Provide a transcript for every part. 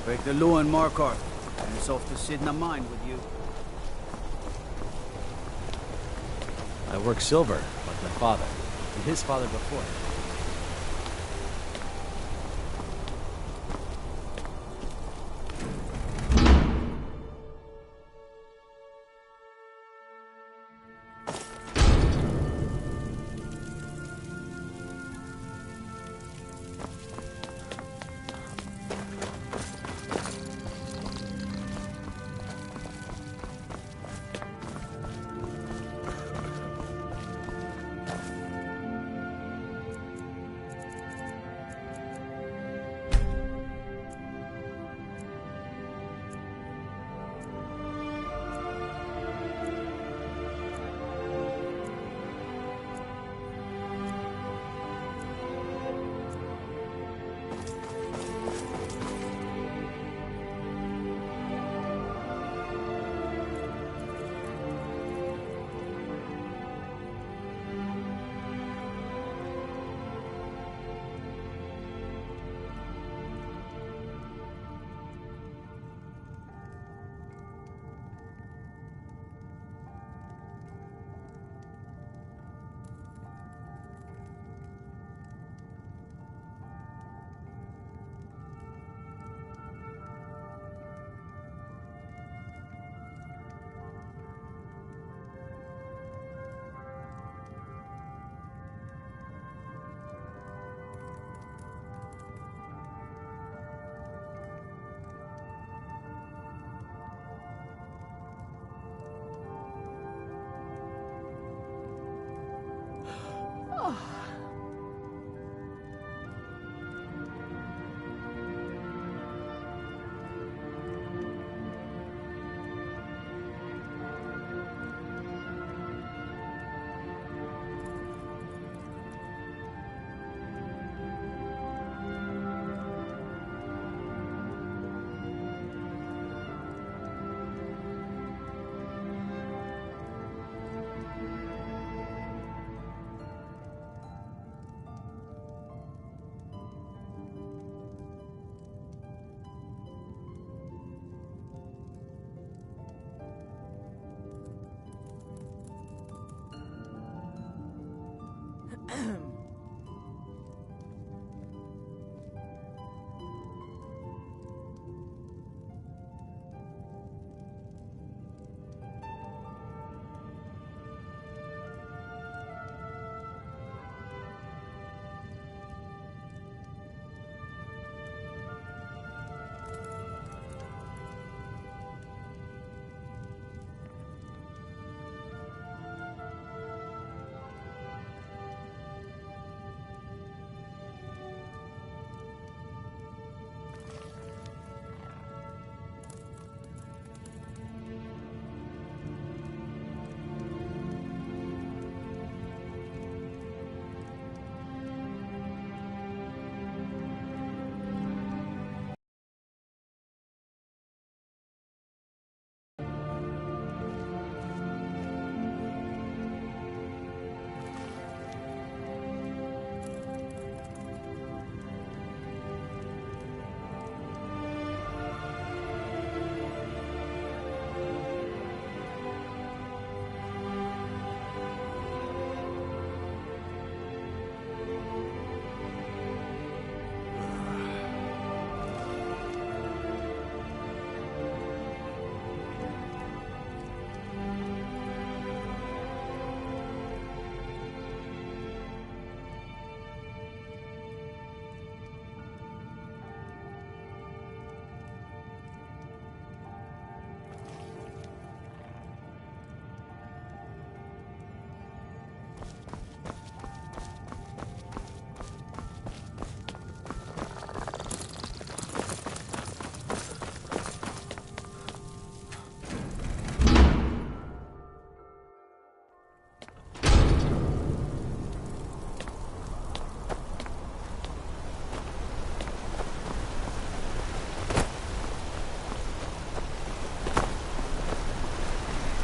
Break the law in Markarth, and it's off to sit in a mine with you. I work silver, like my father, and his father before.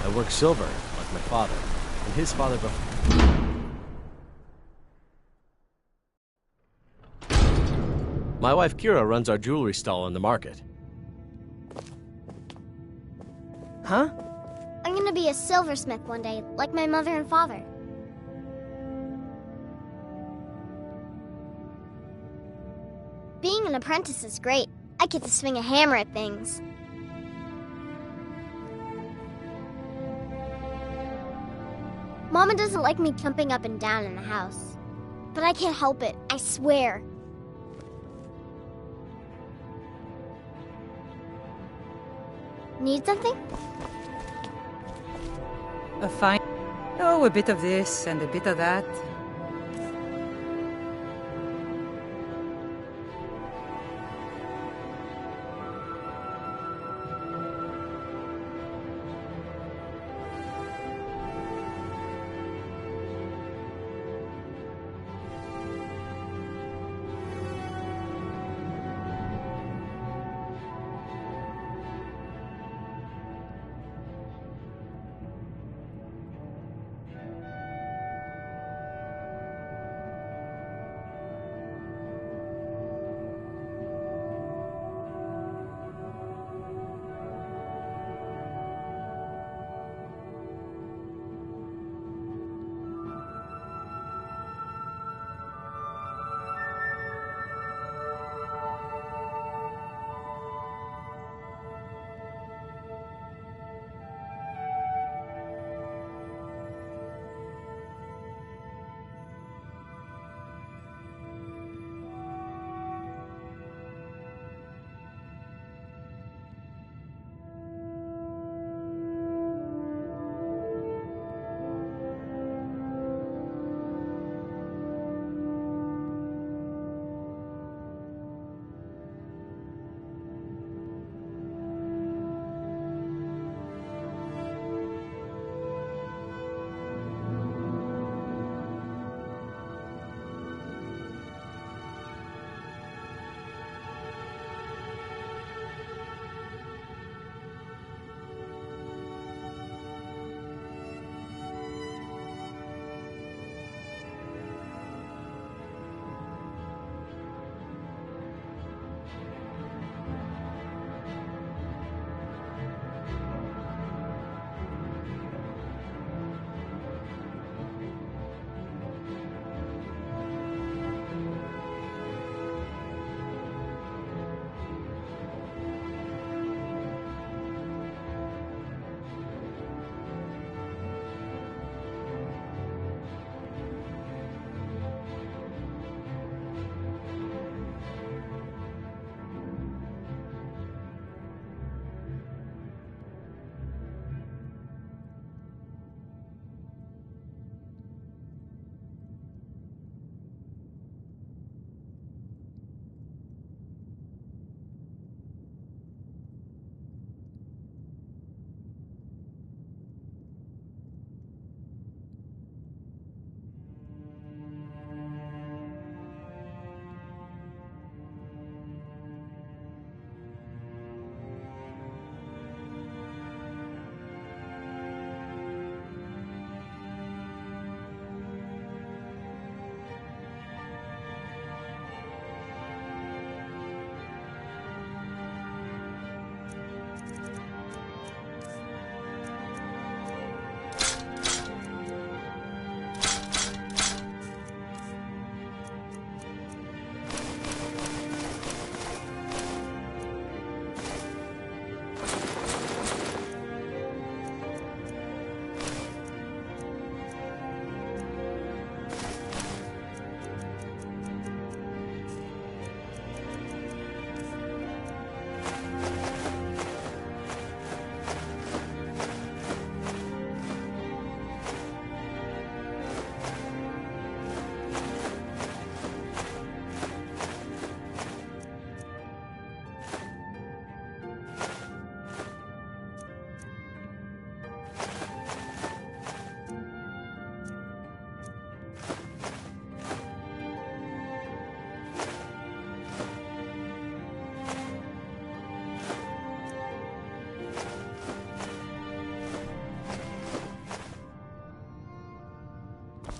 I work silver, like my father, and his father before. My wife Kira runs our jewelry stall in the market. Huh? I'm gonna be a silversmith one day, like my mother and father. Being an apprentice is great. I get to swing a hammer at things. Mama doesn't like me jumping up and down in the house. But I can't help it, I swear. Need something? A fine... Oh, a bit of this and a bit of that.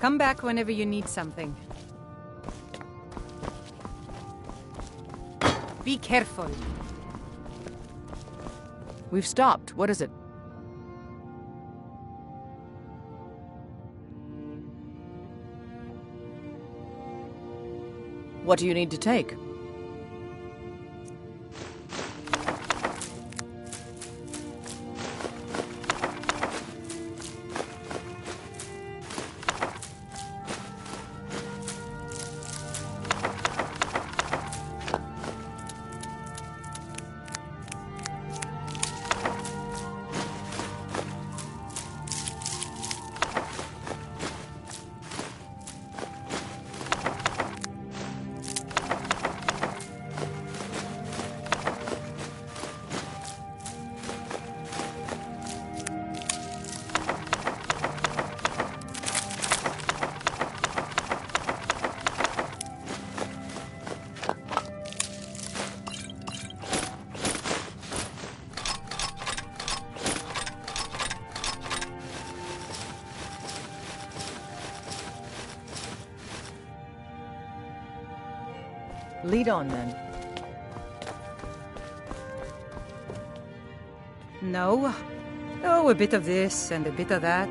Come back whenever you need something. Be careful. We've stopped. What is it? What do you need to take? Lead on, then. No. Oh, a bit of this and a bit of that.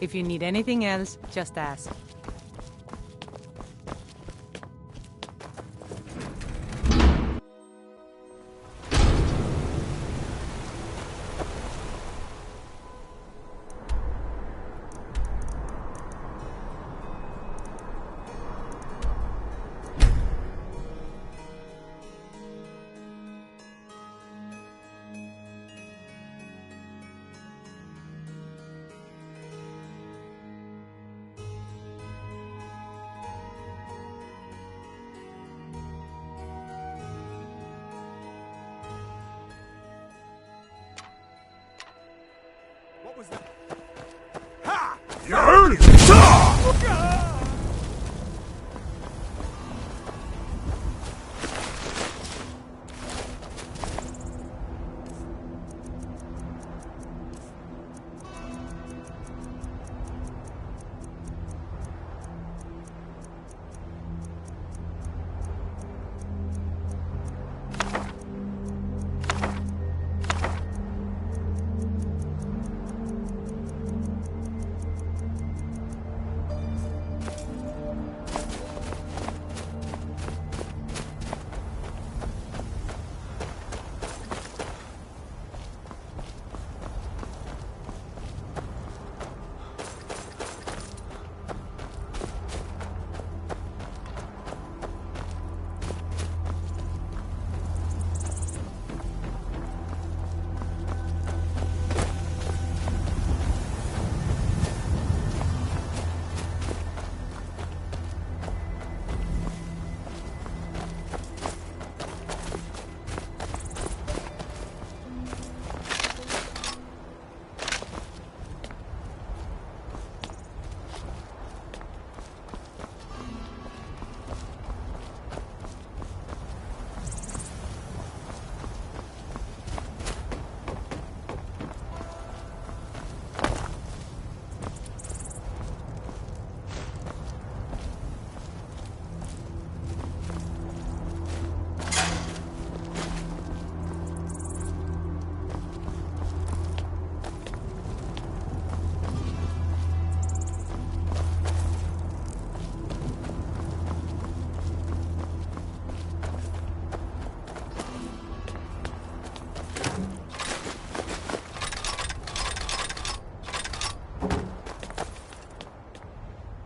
If you need anything else, just ask. What was that? Ha! You heard it!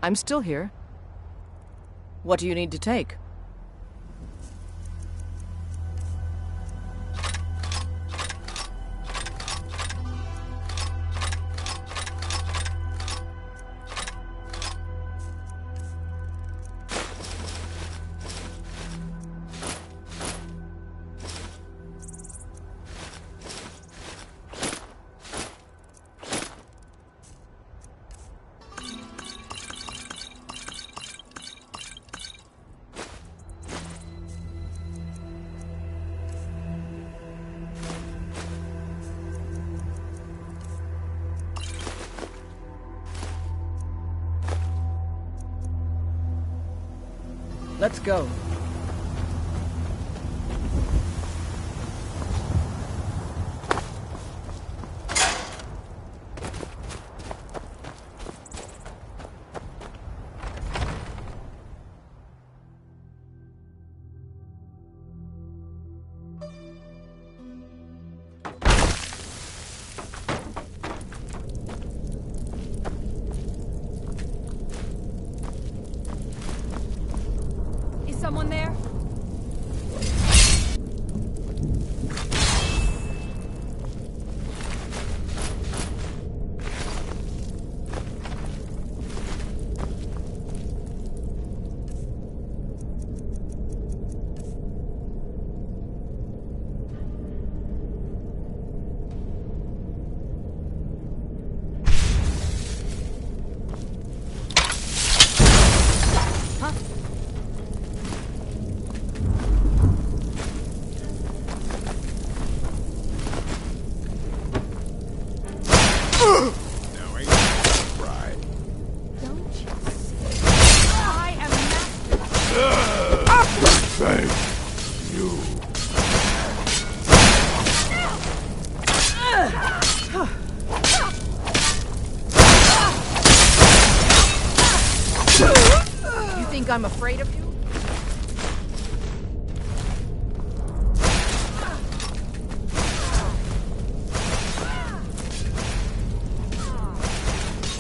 I'm still here. What do you need to take? Let's go. Is someone there? No, ain't that right? Don't you see? I am master. Thank you. You think I'm afraid of you?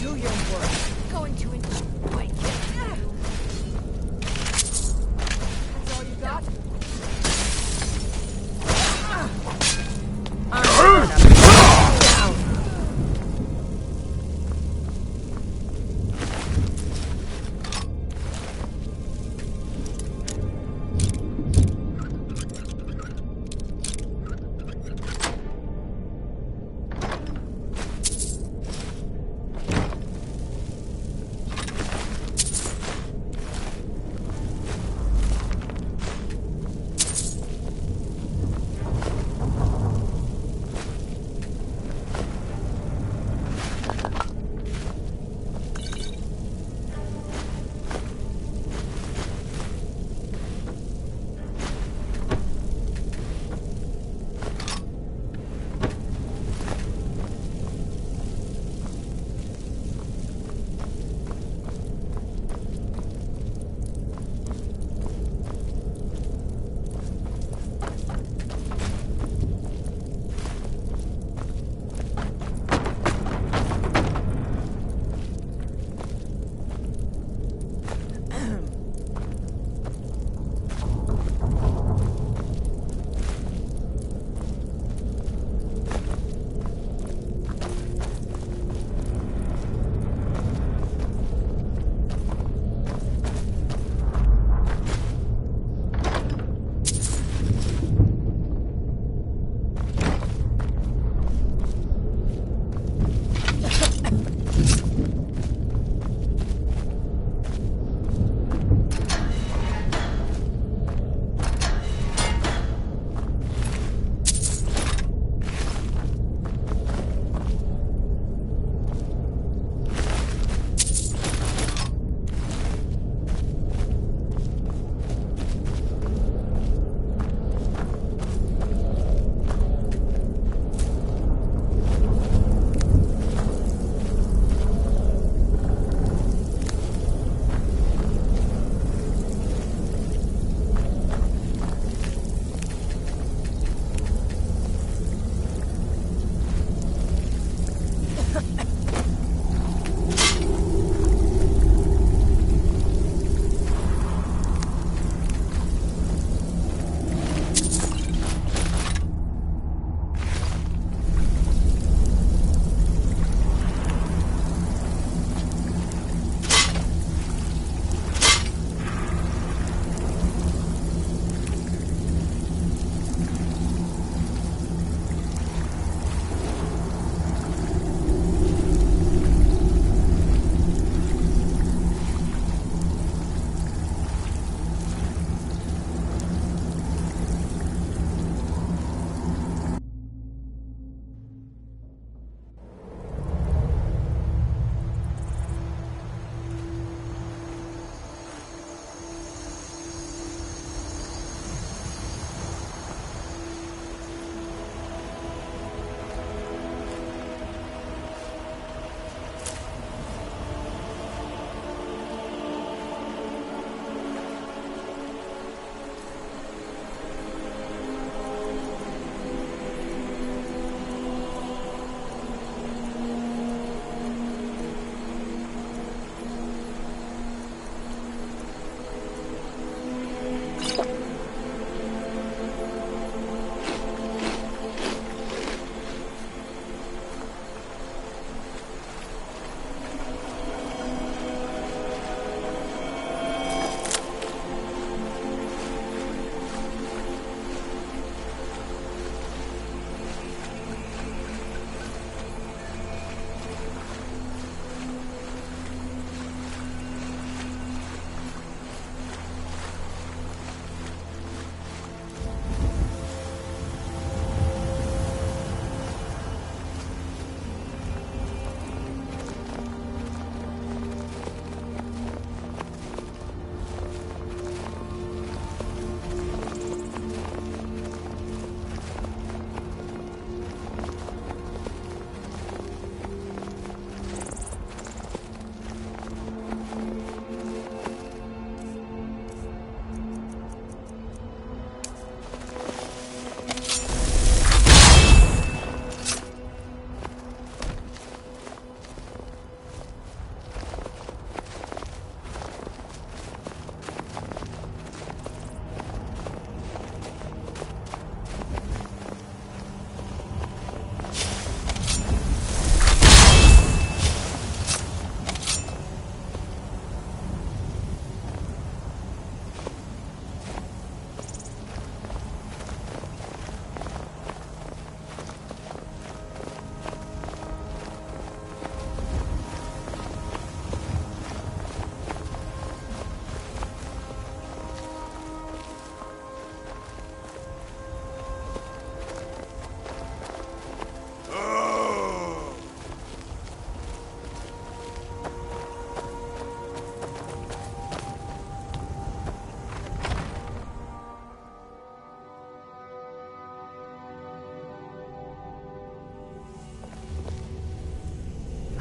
Do your work. Going to enjoy it. That's all you got?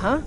Huh?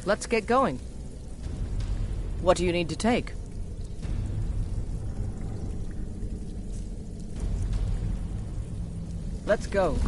Let's get going. What do you need to take? Let's go.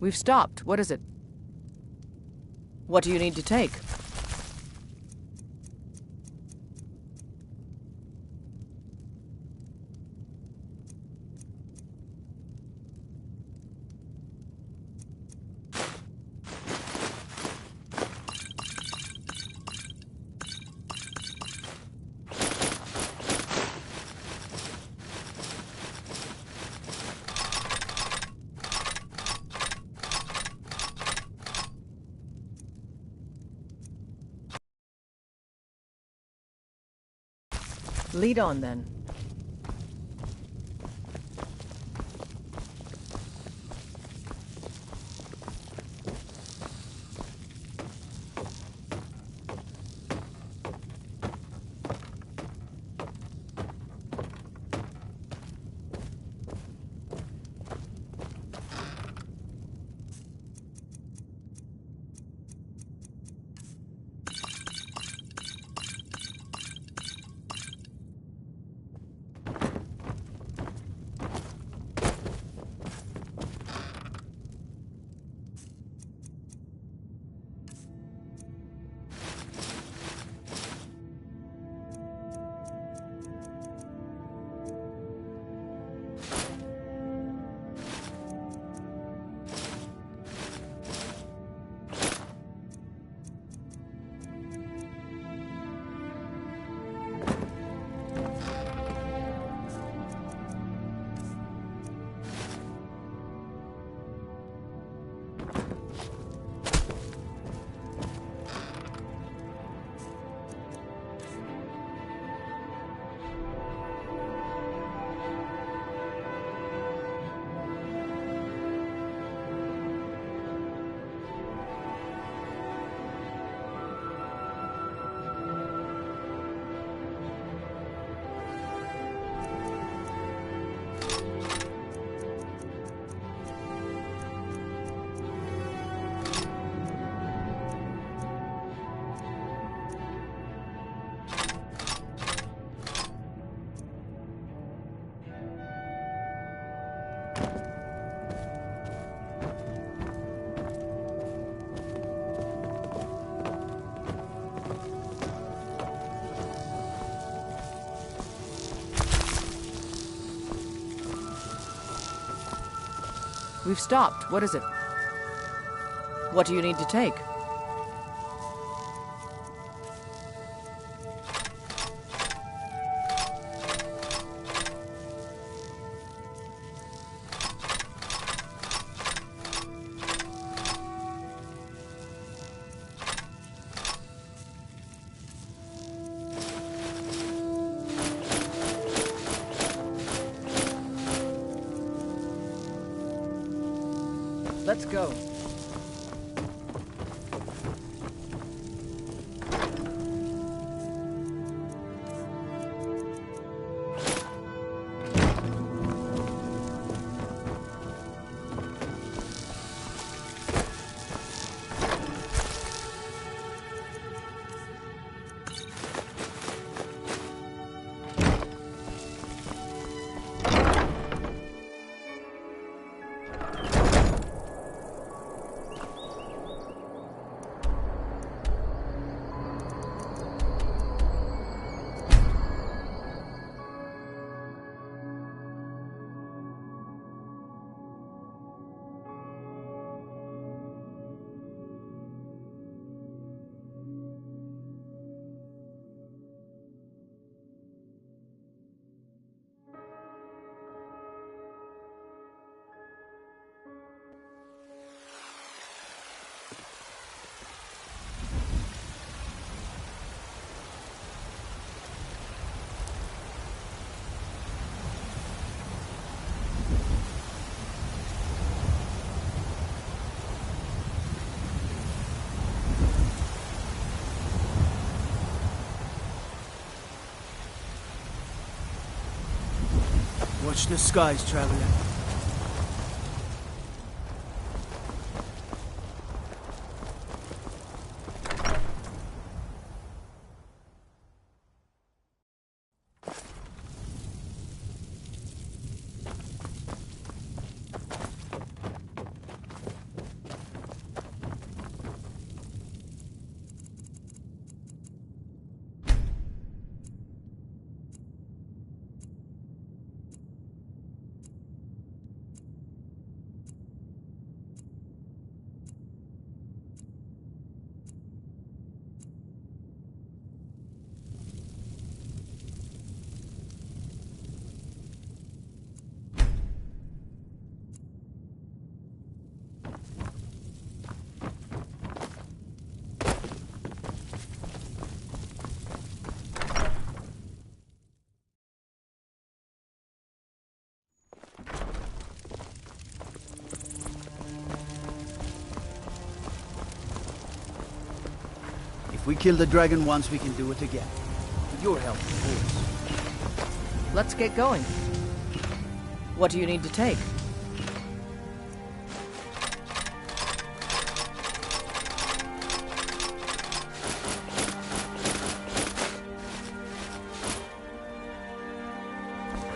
We've stopped. What is it? What do you need to take? Lead on, then. We've stopped. What is it? What do you need to take? Let's go. Watch the skies, traveler. If we kill the dragon once, we can do it again. With your help, of course. Let's get going. What do you need to take?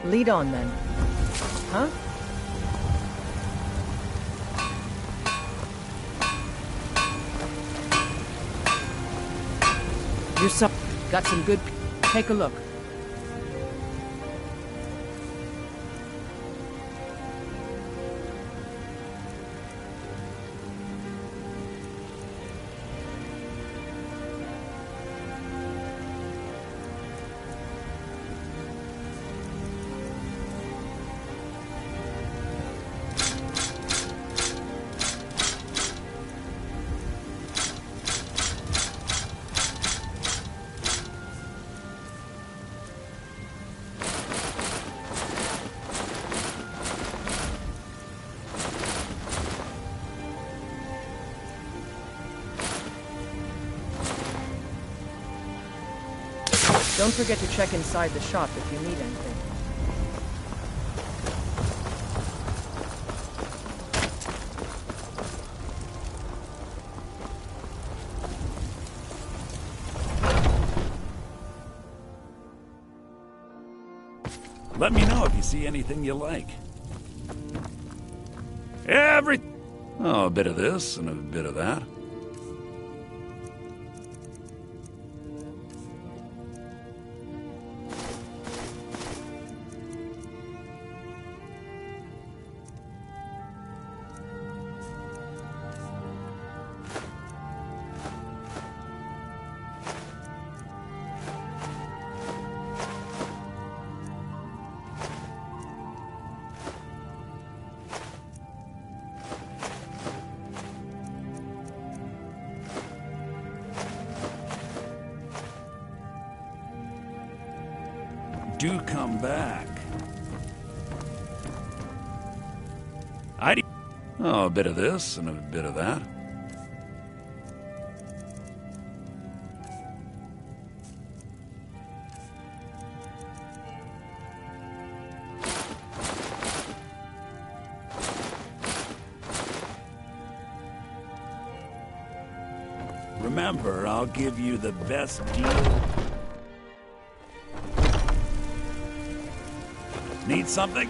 Lead on then. Huh? Got some good... Take a look. Don't forget to check inside the shop if you need anything. Let me know if you see anything you like. Oh, a bit of this and a bit of that. do come back. Oh, a bit of this and a bit of that. Remember, I'll give you the best deal. Need something?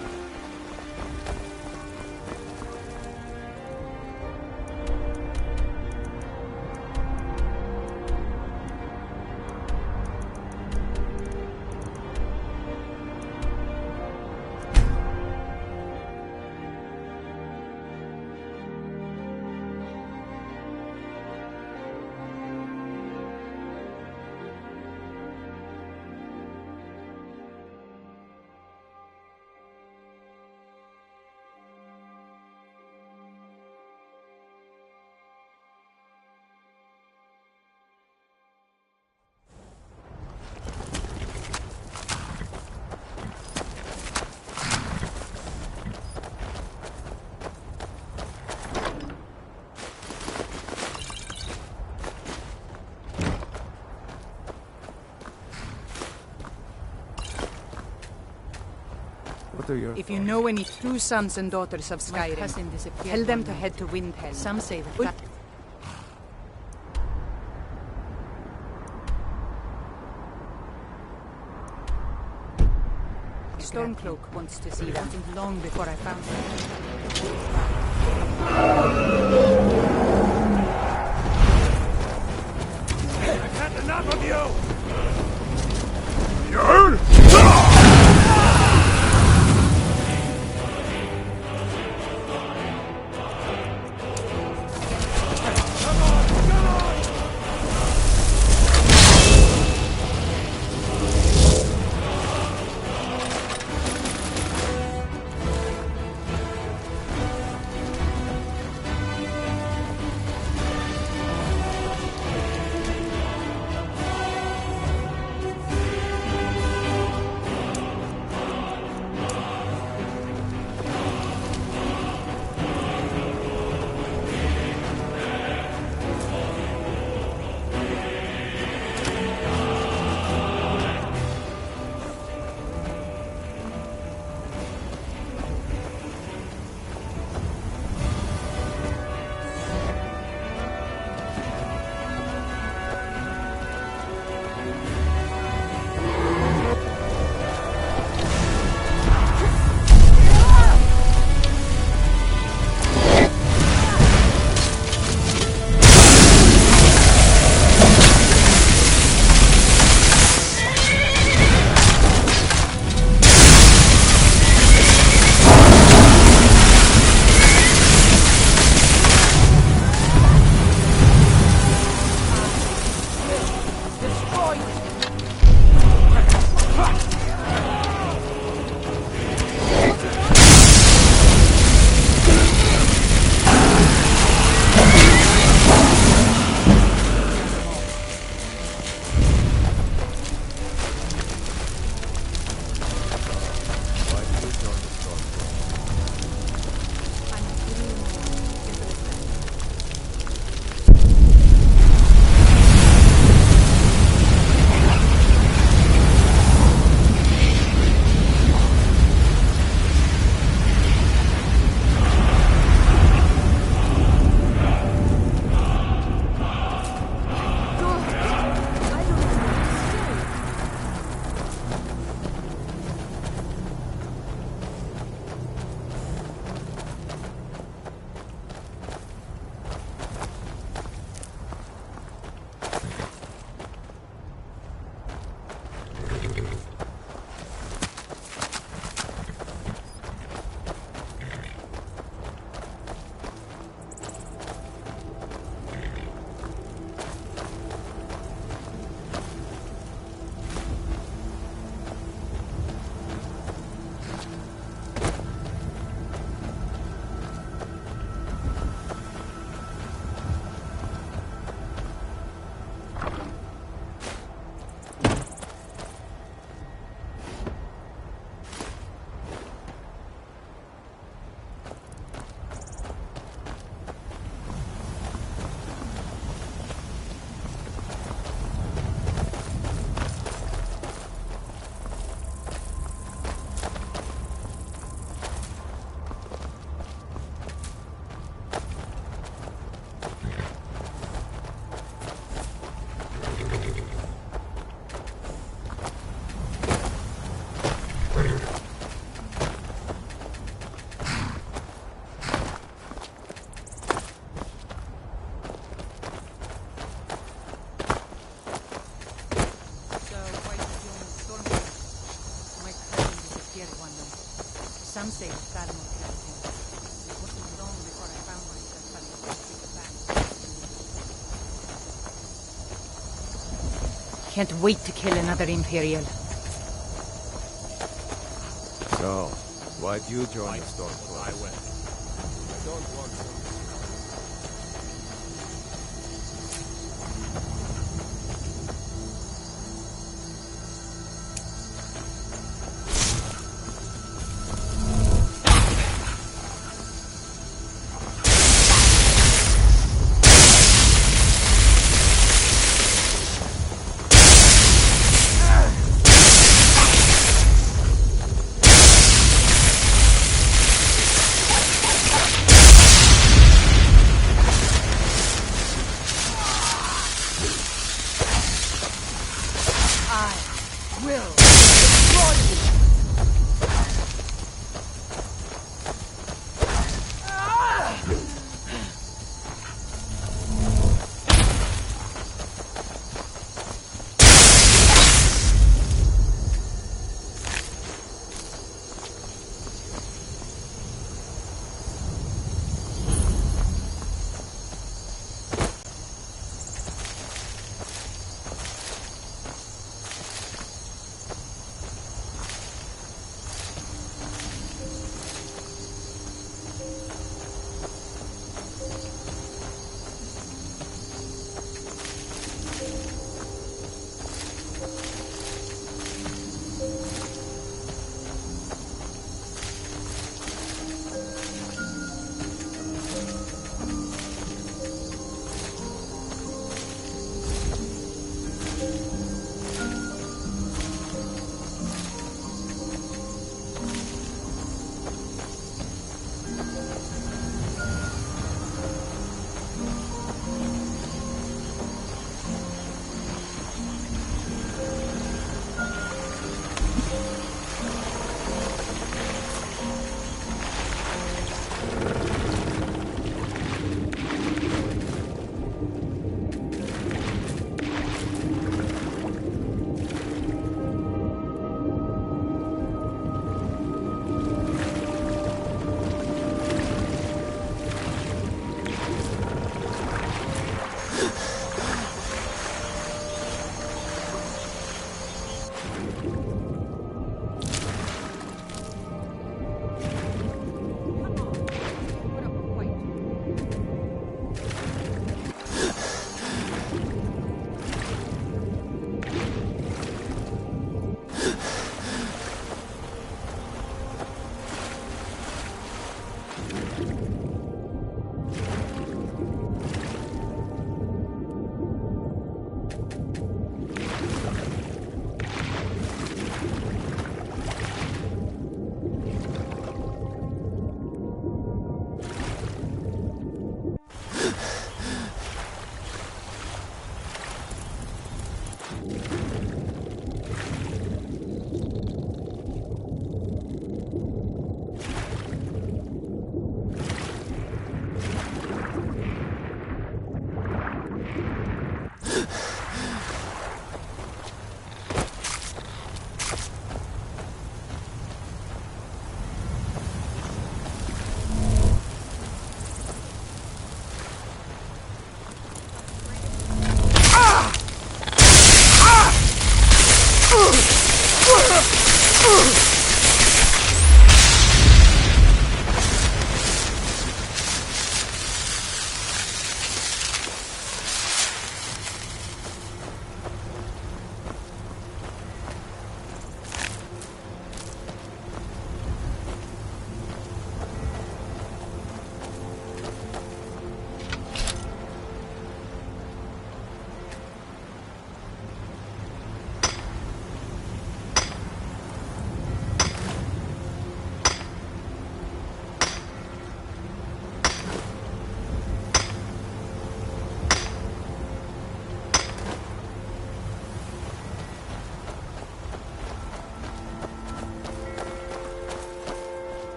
If you know any true sons and daughters of Skyrim, tell them to head to Windhelm. Some say that. Stormcloak wants to see them long before I found them. I've had enough of you! Some say Skyrim will kill him. It wasn't long before I found myself having to think back. Can't wait to kill another Imperial. So, why'd you join the Stormcloaks? I went. I don't want to.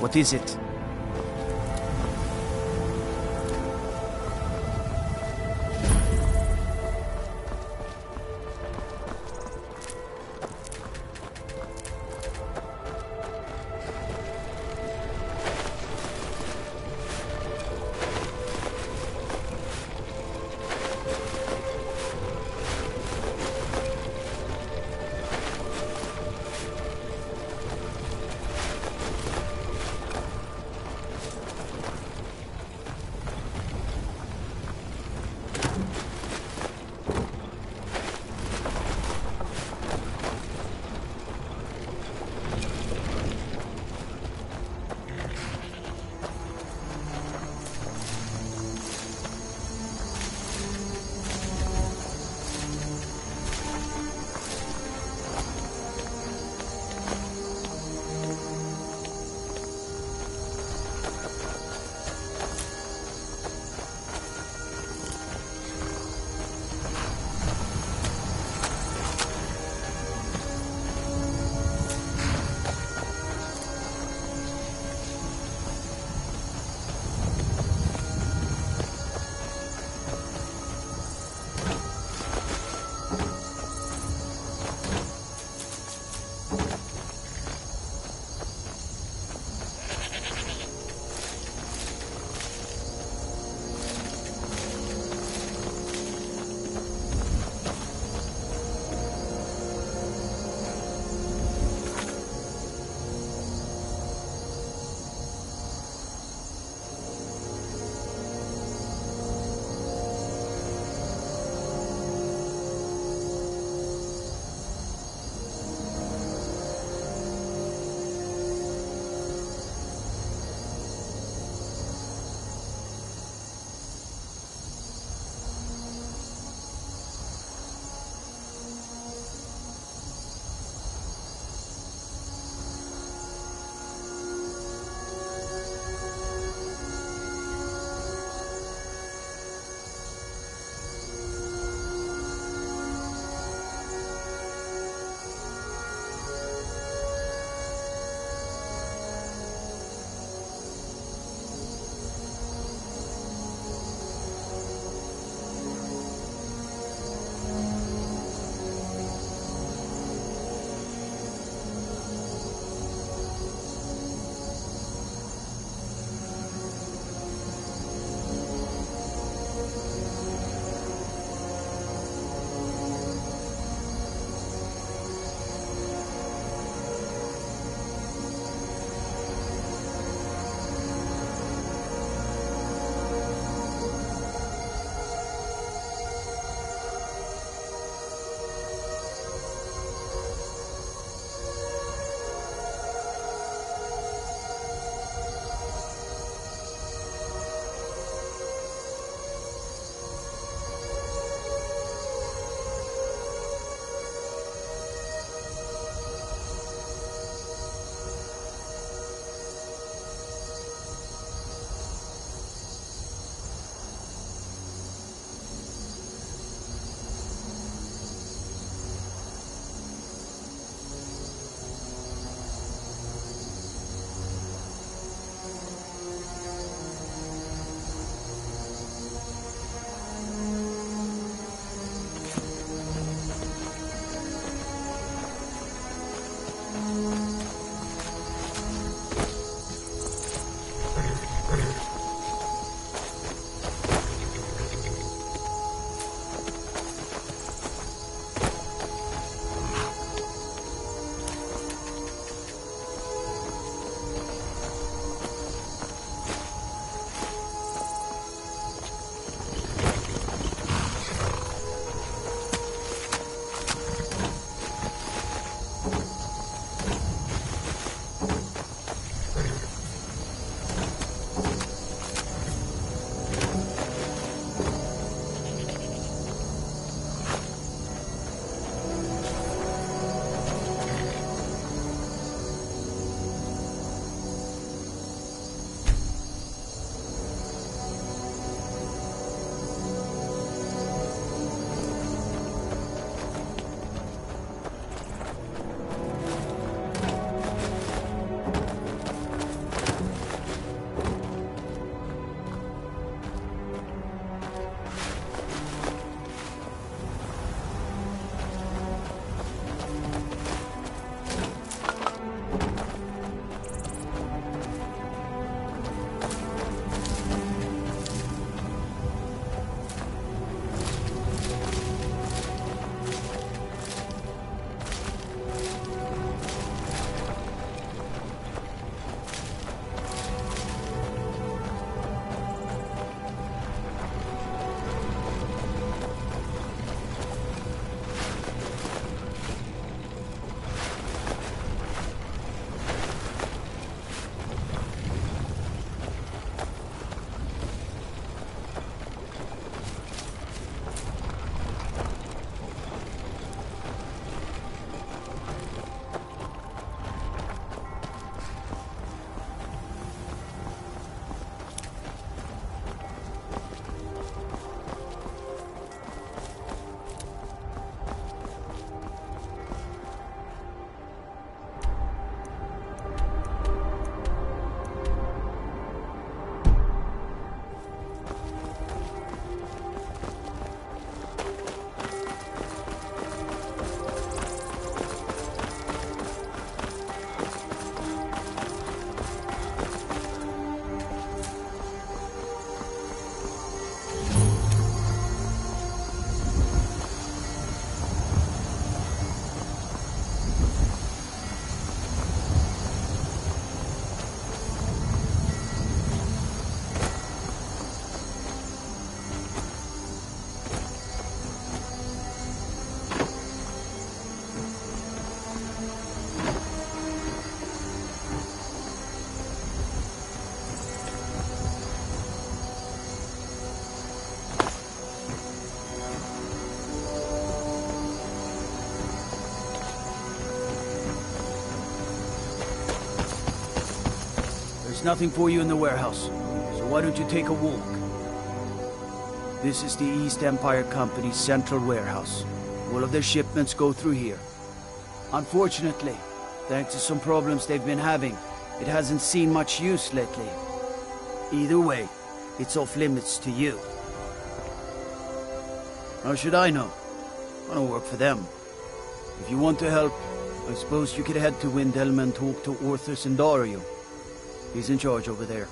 What is it? There's nothing for you in the warehouse, so why don't you take a walk? This is the East Empire Company's central warehouse. All of their shipments go through here. Unfortunately, thanks to some problems they've been having, it hasn't seen much use lately. Either way, it's off limits to you. How should I know? I don't work for them. If you want to help, I suppose you could head to Windhelm and talk to Orthus and Dario. He's in charge over there.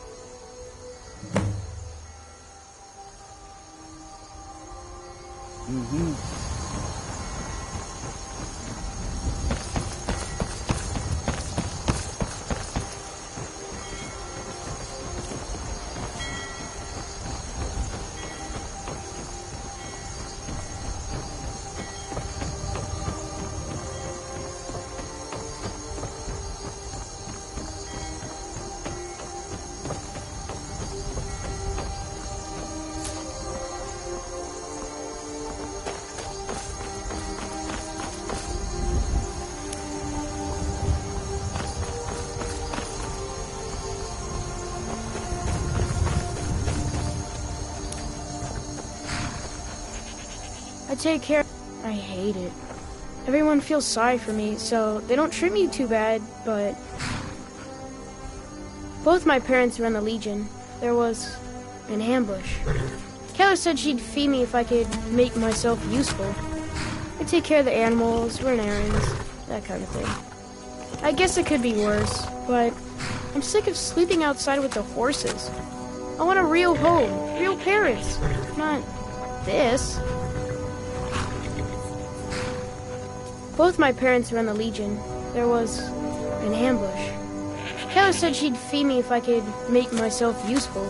I take care. I hate it. Everyone feels sorry for me, so they don't treat me too bad, but... Both my parents were in the Legion. There was an ambush. Kayla said she'd feed me if I could make myself useful. I take care of the animals, run errands, that kind of thing. I guess it could be worse, but I'm sick of sleeping outside with the horses. I want a real home, real parents, not this. Both my parents were in the Legion. There was an ambush. Kayla said she'd feed me if I could make myself useful.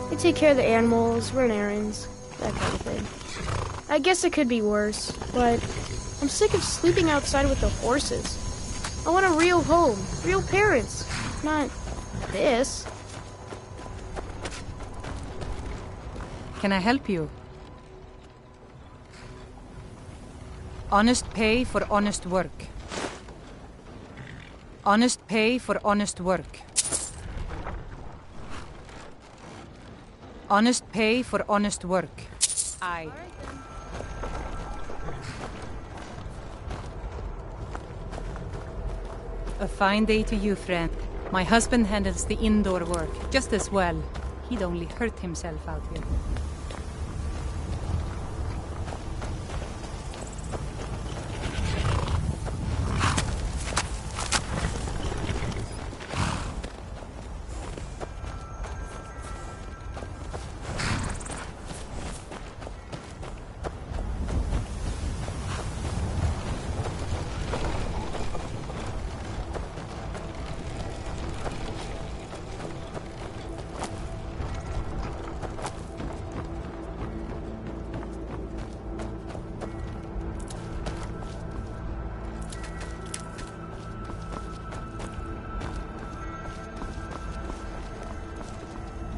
I take care of the animals, run errands, that kind of thing. I guess it could be worse, but I'm sick of sleeping outside with the horses. I want a real home, real parents, not this. Can I help you? Honest pay for honest work. Honest pay for honest work. Honest pay for honest work. Aye. A fine day to you, friend. My husband handles the indoor work just as well. He'd only hurt himself out here.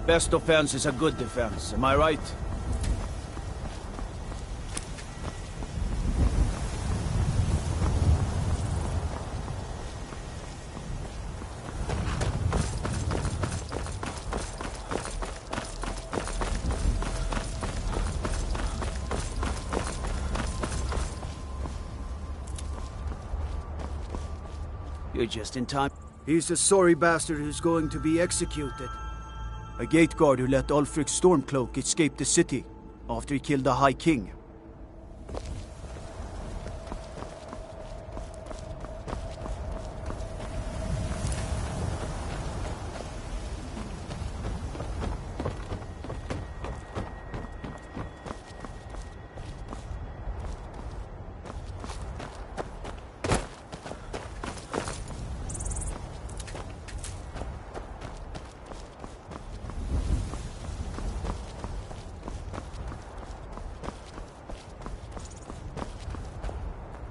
Best offense is a good defense, am I right? You're just in time. He's the sorry bastard who's going to be executed. A gate guard who let Ulfric's Stormcloak escape the city after he killed the High King.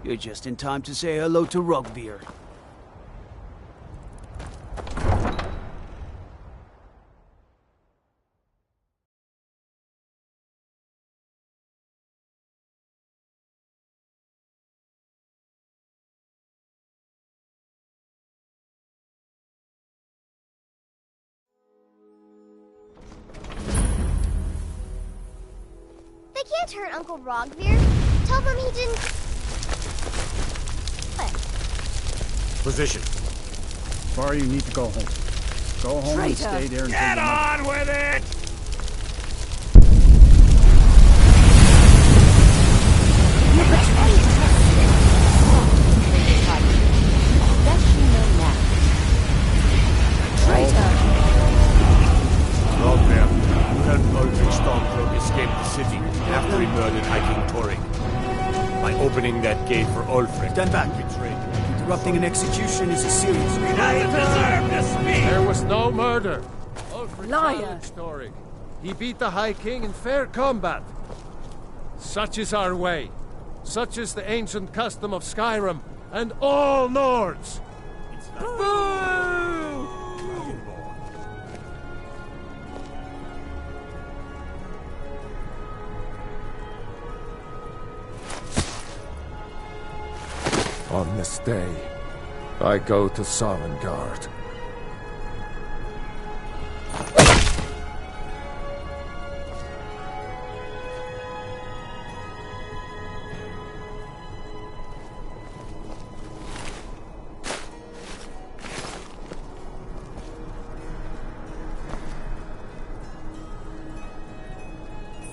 You're just in time to say hello to Rugbeer. can't hurt Uncle Rogvir. Tell them he didn't... What? Position. Sorry, you need to go home. Go home and stay there until Get on with it! Rogvir, you helped Ulfric Stormcloak escape the city after he murdered High King Torrig. By opening that gate for Ulfric, Stand back. betrayed him. Interrupting an execution is a serious... I deserve to speak! There was no murder. Ulfric Liar. challenged Torrig. He beat the High King in fair combat. Such is our way. Such is the ancient custom of Skyrim and all Nords. On this day, I go to Sovngarde.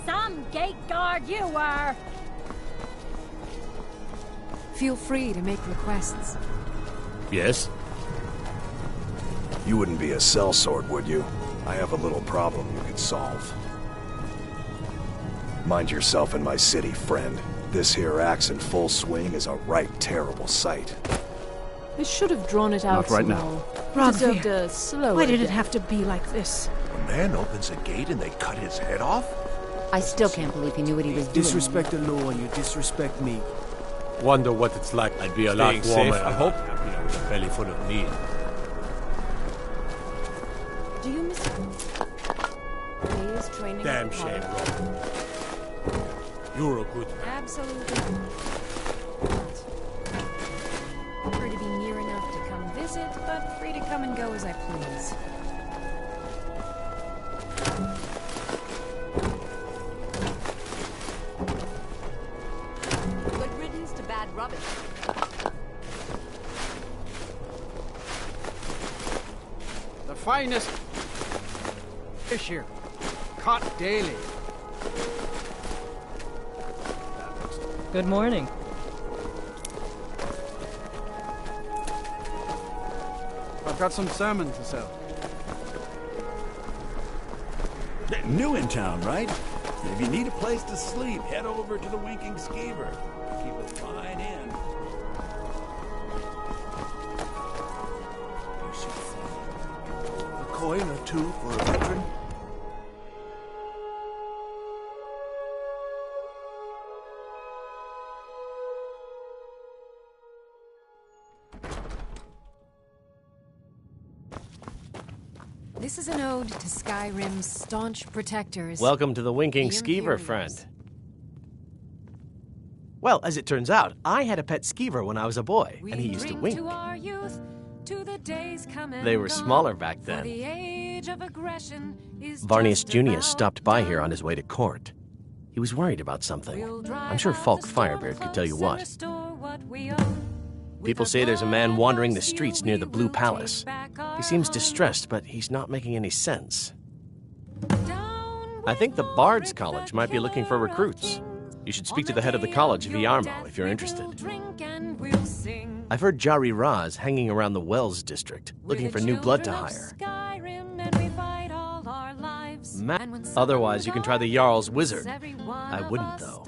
Some gate guard you are! Feel free to make requests. Yes? You wouldn't be a sellsword, would you? I have a little problem you could solve. Mind yourself in my city, friend. This here axe in full swing is a right terrible sight. I should have drawn it out Not right small. now. Deserved a slower Why did it death. have to be like this? A man opens a gate and they cut his head off? I still can't believe he knew what he was doing. Disrespect the law and you disrespect me. Wonder what it's like. I'd be a lot Staying warmer. safe, I hope. Happier with a belly full of meat. Do you miss Days training? Damn shame, Rob. You're a good man. Absolutely not. Prefer to be near enough to come visit, but free to come and go as I please. Good riddance to bad rubbish. The finest fish here. Caught daily. Good morning. I've got some salmon to sell. New in town, right? If you need a place to sleep, head over to the Winking Skeever. Keep a fine inn. You should see. A coin or two for a veteran. This is an ode to Skyrim's staunch protectors. Welcome to the Winking The Skeever, Imperials. friend. Well, as it turns out, I had a pet skeever when I was a boy, and he used to wink. They were smaller back then. Varnius Junius stopped by here on his way to court. He was worried about something. I'm sure Falk Firebeard could tell you what. People say there's a man wandering the streets near the Blue Palace. He seems distressed, but he's not making any sense. I think the Bard's College might be looking for recruits. You should speak to the head of the college, Viarmo, if you're interested. I've heard Jari Raz hanging around the Wells district, looking for new blood to hire. Otherwise, you can try the Jarl's Wizard. I wouldn't, though.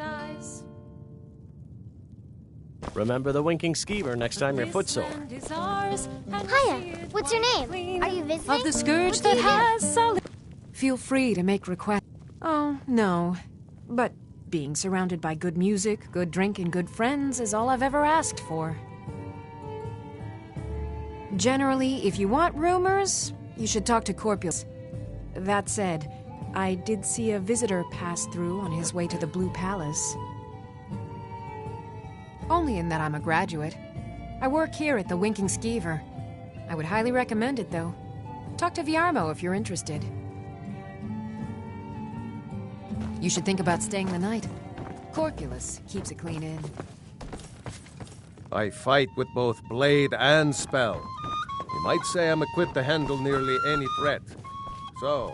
Remember the Winking Skeever next time you're footsore. Hiya, what's your name? Are you visiting? Of the scourge What do that you do? has solid. Feel free to make requests. Oh, no. But being surrounded by good music, good drink, and good friends is all I've ever asked for. Generally, if you want rumors, you should talk to Corpulus. That said, I did see a visitor pass through on his way to the Blue Palace. Only in that I'm a graduate. I work here at the Winking Skeever. I would highly recommend it, though. Talk to Viarmo if you're interested. You should think about staying the night. Corpulus keeps a clean inn. I fight with both blade and spell. You might say I'm equipped to handle nearly any threat. So,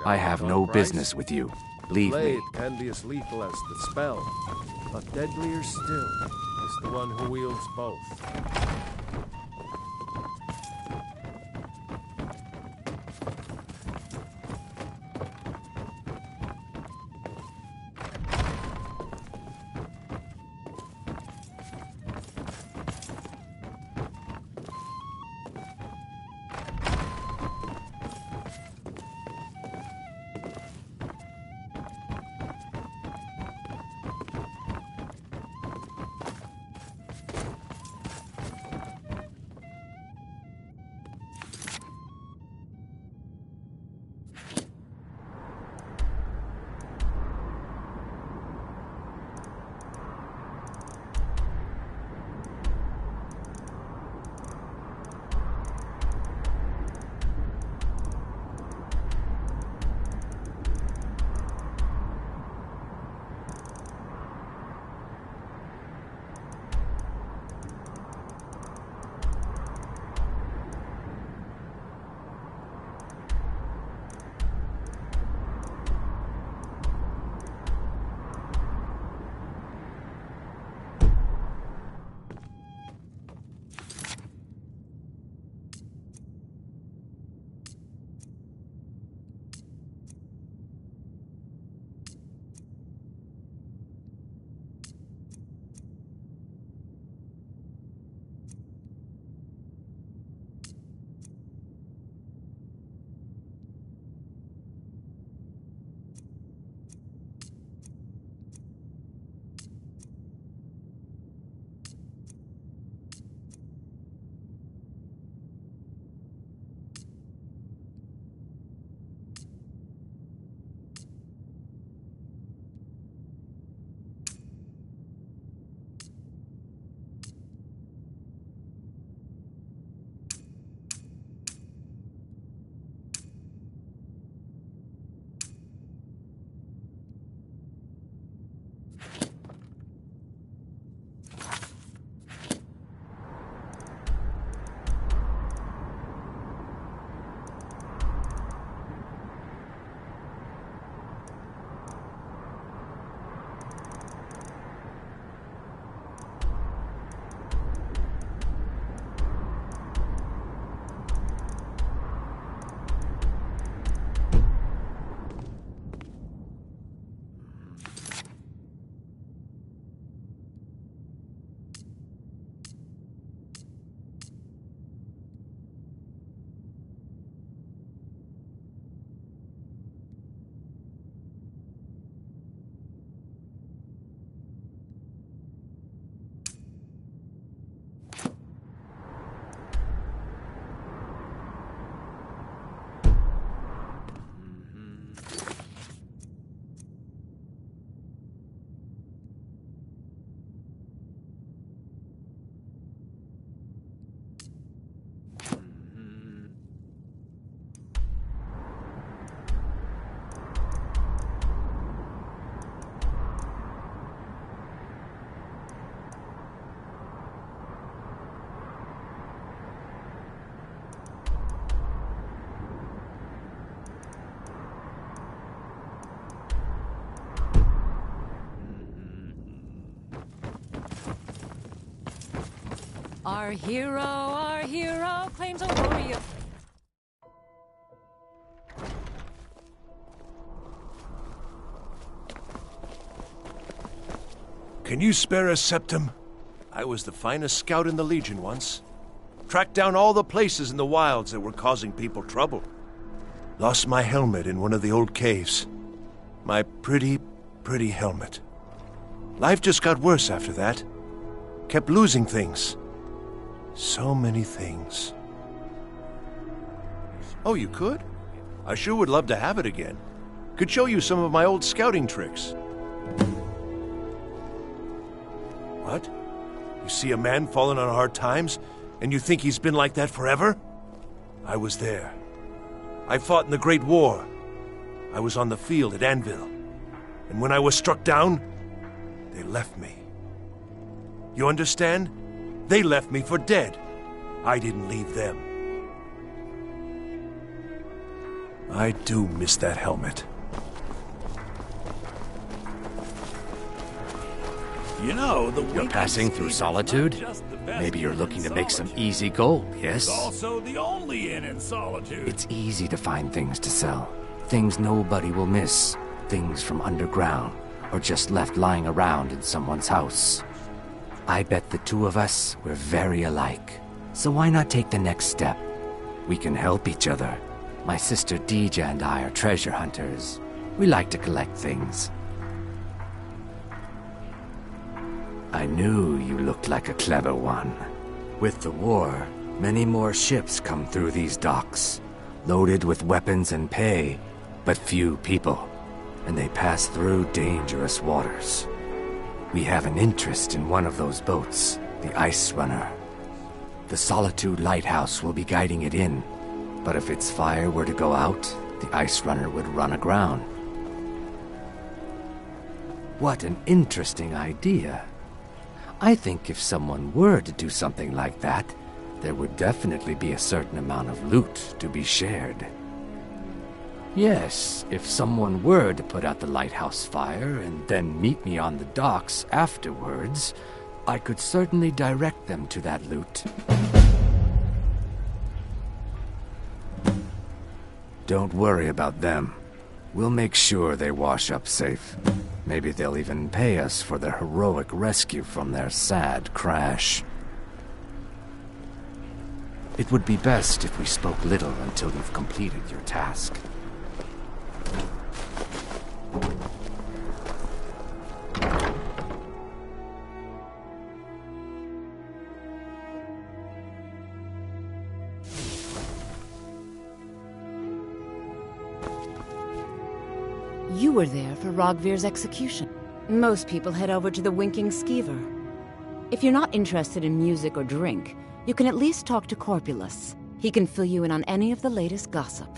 I have no business with you. Leave me. Blade can be as lethal as the spell, but deadlier still is the one who wields both. Our hero claims a warrior. Can you spare a septum? I was the finest scout in the Legion once. Tracked down all the places in the wilds that were causing people trouble. Lost my helmet in one of the old caves. My pretty, pretty helmet. Life just got worse after that. Kept losing things. So many things. Oh, you could? I sure would love to have it again. Could show you some of my old scouting tricks. What? You see a man falling on hard times, and you think he's been like that forever? I was there. I fought in the Great War. I was on the field at Anvil. And when I was struck down, they left me. You understand? They left me for dead. I didn't leave them. I do miss that helmet. You know, You're passing through Solitude? Maybe you're looking to make some easy gold, yes? It's also the only inn in Solitude. It's easy to find things to sell. Things nobody will miss. Things from underground, or just left lying around in someone's house. I bet the two of us were very alike. So why not take the next step? We can help each other. My sister Deeja and I are treasure hunters. We like to collect things. I knew you looked like a clever one. With the war, many more ships come through these docks, loaded with weapons and pay, but few people, and they pass through dangerous waters. We have an interest in one of those boats, the Ice Runner. The Solitude Lighthouse will be guiding it in, but if its fire were to go out, the Ice Runner would run aground. What an interesting idea. I think if someone were to do something like that, there would definitely be a certain amount of loot to be shared. Yes, if someone were to put out the lighthouse fire and then meet me on the docks afterwards, I could certainly direct them to that loot. Don't worry about them. We'll make sure they wash up safe. Maybe they'll even pay us for their heroic rescue from their sad crash. It would be best if we spoke little until you've completed your task. You were there for Rogvir's execution. Most people head over to the Winking Skeever. If you're not interested in music or drink, you can at least talk to Corpulus. He can fill you in on any of the latest gossip.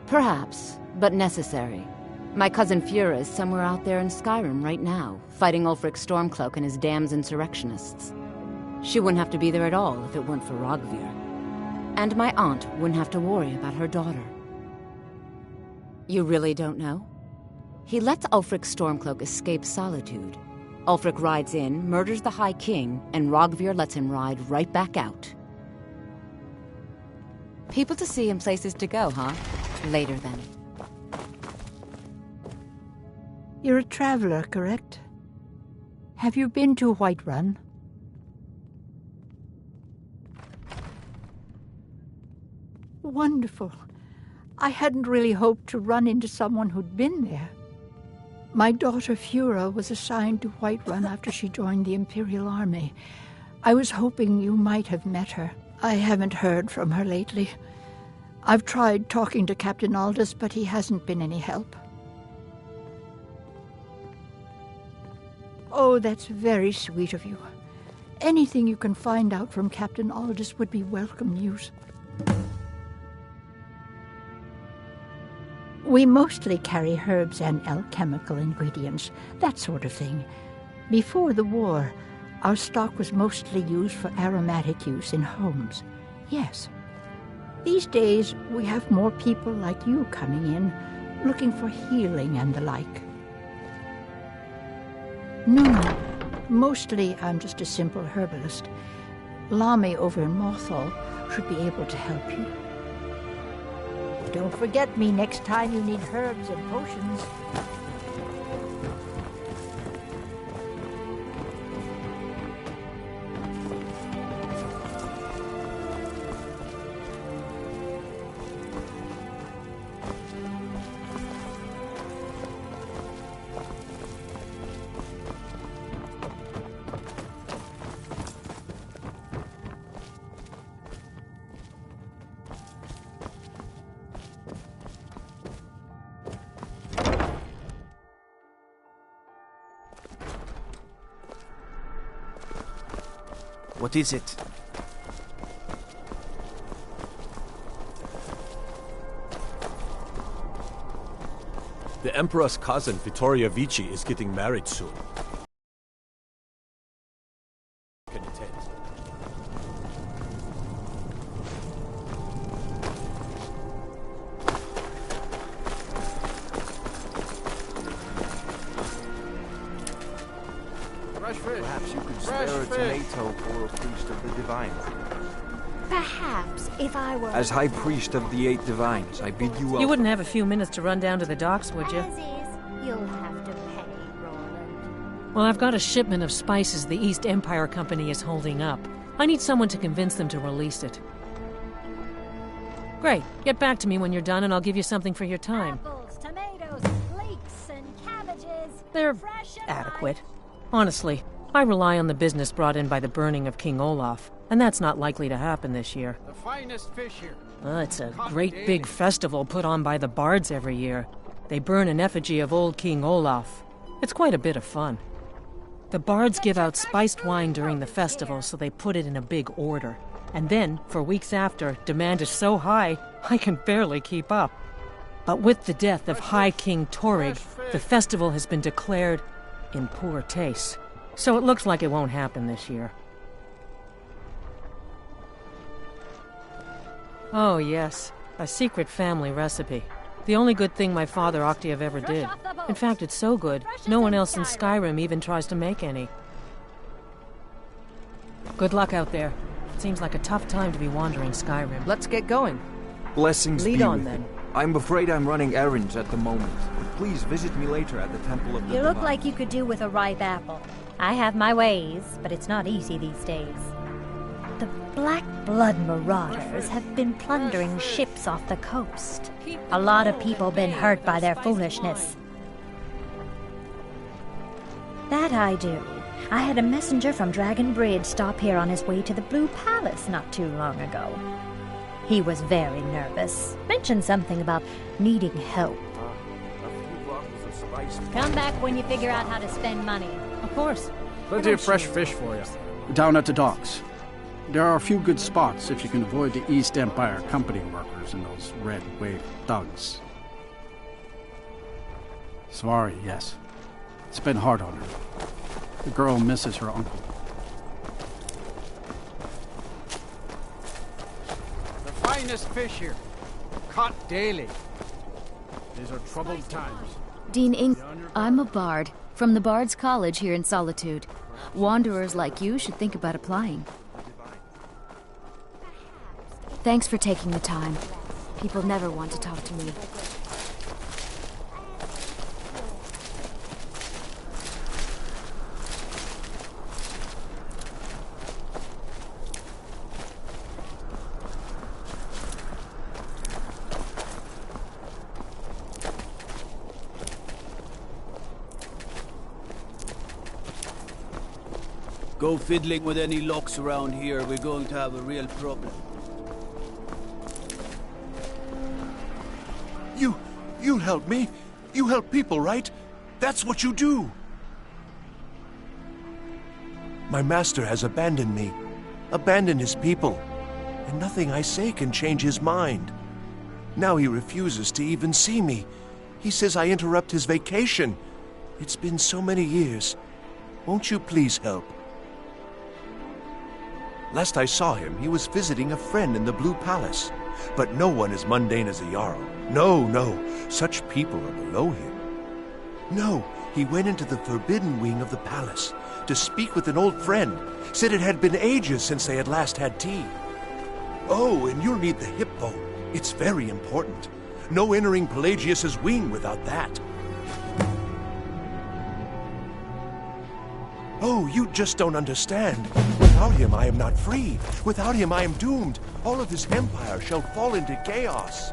Perhaps, but necessary. My cousin Fura is somewhere out there in Skyrim right now, fighting Ulfric Stormcloak and his damned insurrectionists. She wouldn't have to be there at all if it weren't for Rogvir. And my aunt wouldn't have to worry about her daughter. You really don't know? He lets Ulfric Stormcloak escape Solitude. Ulfric rides in, murders the High King, and Rogvir lets him ride right back out. People to see and places to go, huh? Later, then. You're a traveler, correct? Have you been to Whiterun? Wonderful. I hadn't really hoped to run into someone who'd been there. My daughter Fura was assigned to Whiterun after she joined the Imperial Army. I was hoping you might have met her. I haven't heard from her lately. I've tried talking to Captain Aldous, but he hasn't been any help. Oh, that's very sweet of you. Anything you can find out from Captain Aldous would be welcome news. We mostly carry herbs and alchemical ingredients, that sort of thing. Before the war, our stock was mostly used for aromatic use in homes. Yes. These days, we have more people like you coming in, looking for healing and the like. No, mostly I'm just a simple herbalist. Lami over in Mothall should be able to help you. Don't forget me next time you need herbs and potions. What is it? The Emperor's cousin, Vittoria Vici, is getting married soon. Can you tell? Perhaps you could spare a tomato for a priest of the divines. Perhaps, if I were... As High Priest of the Eight Divines, I bid you welcome. You wouldn't have a few minutes to run down to the docks, would you? As is, you'll have to pay, Roland. Well, I've got a shipment of spices the East Empire Company is holding up. I need someone to convince them to release it. Great. Get back to me when you're done and I'll give you something for your time. Apples, tomatoes, leeks, and cabbages. They're adequate. Honestly, I rely on the business brought in by the burning of King Olaf, and that's not likely to happen this year. The finest fish here. It's a great big festival put on by the bards every year. They burn an effigy of old King Olaf. It's quite a bit of fun. The bards give out spiced wine during the festival, so they put it in a big order. And then, for weeks after, demand is so high, I can barely keep up. But with the death of High King Torrig, the festival has been declared in poor taste. So it looks like it won't happen this year. Oh, yes. A secret family recipe. The only good thing my father Octave ever did. In fact, it's so good, no one else in Skyrim even tries to make any. Good luck out there. It seems like a tough time to be wandering Skyrim. Let's get going. Blessings Lead be on, with then. you. I'm afraid I'm running errands at the moment. But please visit me later at the Temple of the You look Divine. like you could do with a ripe apple. I have my ways, but it's not easy these days. The Black Blood marauders have been plundering ships off the coast. A lot of people been hurt by their foolishness. That I do. I had a messenger from Dragon Bridge stop here on his way to the Blue Palace not too long ago. He was very nervous. Mentioned something about needing help. Come back when you figure out how to spend money. Of course. Plenty of fresh fish for you. Down at the docks. There are a few good spots if you can avoid the East Empire Company workers and those red wave thugs. Sorry, yes. It's been hard on her. The girl misses her uncle. The finest fish here. Caught daily. These are troubled times. Dean Ink, I'm a bard, from the Bard's College here in Solitude. Wanderers like you should think about applying. Thanks for taking the time. People never want to talk to me. Go fiddling with any locks around here, we're going to have a real problem. You help me. You help people, right? That's what you do. My master has abandoned me, abandoned his people, and nothing I say can change his mind. Now he refuses to even see me. He says I interrupt his vacation. It's been so many years. Won't you please help? Last I saw him, he was visiting a friend in the Blue Palace. But no one as mundane as a Jarl. No, no. Such people are below him. No, he went into the forbidden wing of the palace to speak with an old friend. Said it had been ages since they had last had tea. Oh, and you'll need the hippo. It's very important. No entering Pelagius's wing without that. Oh, you just don't understand. Without him, I am not free. Without him, I am doomed. All of his empire shall fall into chaos.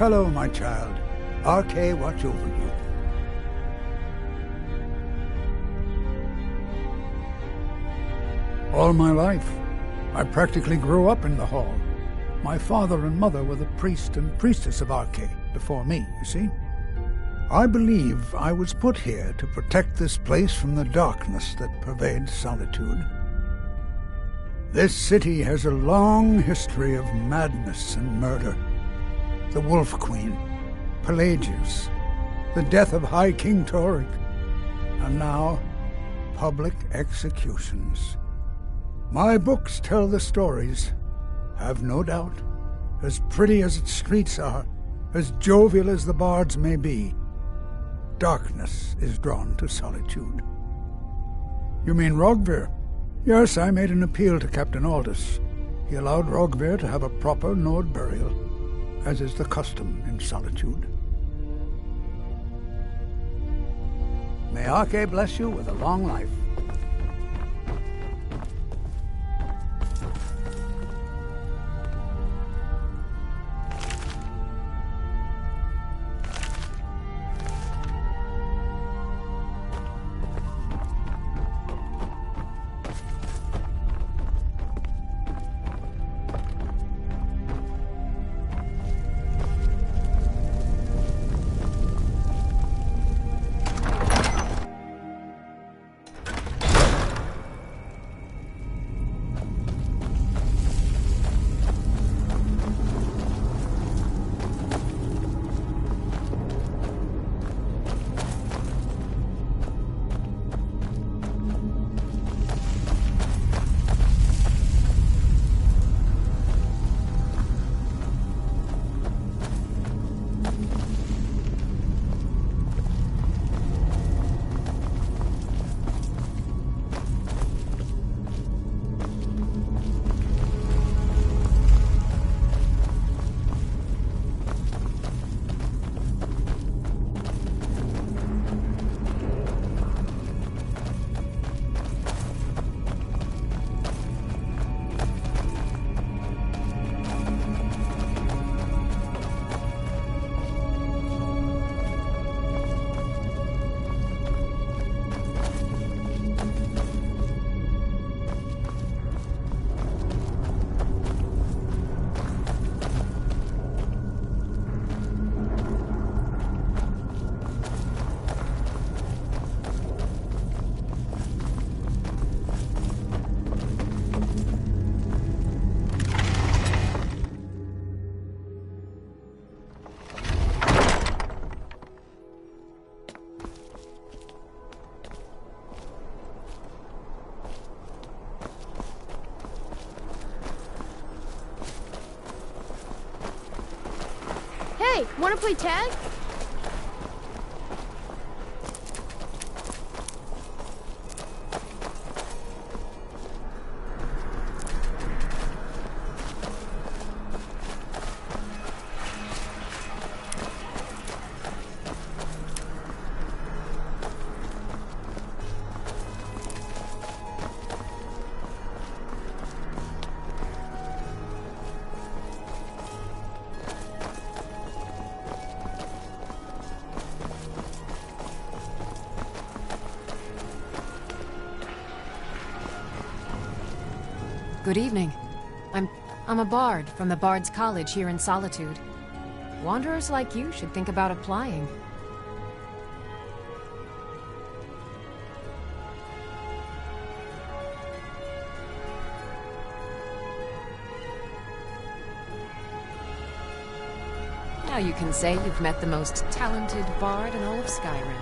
Hello, my child. RK watch over you. All my life, I practically grew up in the hall. My father and mother were the priest and priestess of RK before me, you see. I believe I was put here to protect this place from the darkness that pervades Solitude. This city has a long history of madness and murder. The Wolf Queen, Pelagius, the death of High King Toric, and now public executions. My books tell the stories, have no doubt. As pretty as its streets are, as jovial as the bards may be, darkness is drawn to Solitude. You mean Rogvir? Yes, I made an appeal to Captain Aldous. He allowed Rogvir to have a proper Nord burial, as is the custom in Solitude. May RK bless you with a long life. Hey, wanna play tag? Good evening. I'm a bard from the Bard's College here in Solitude. Wanderers like you should think about applying. Now you can say you've met the most talented bard in all of Skyrim.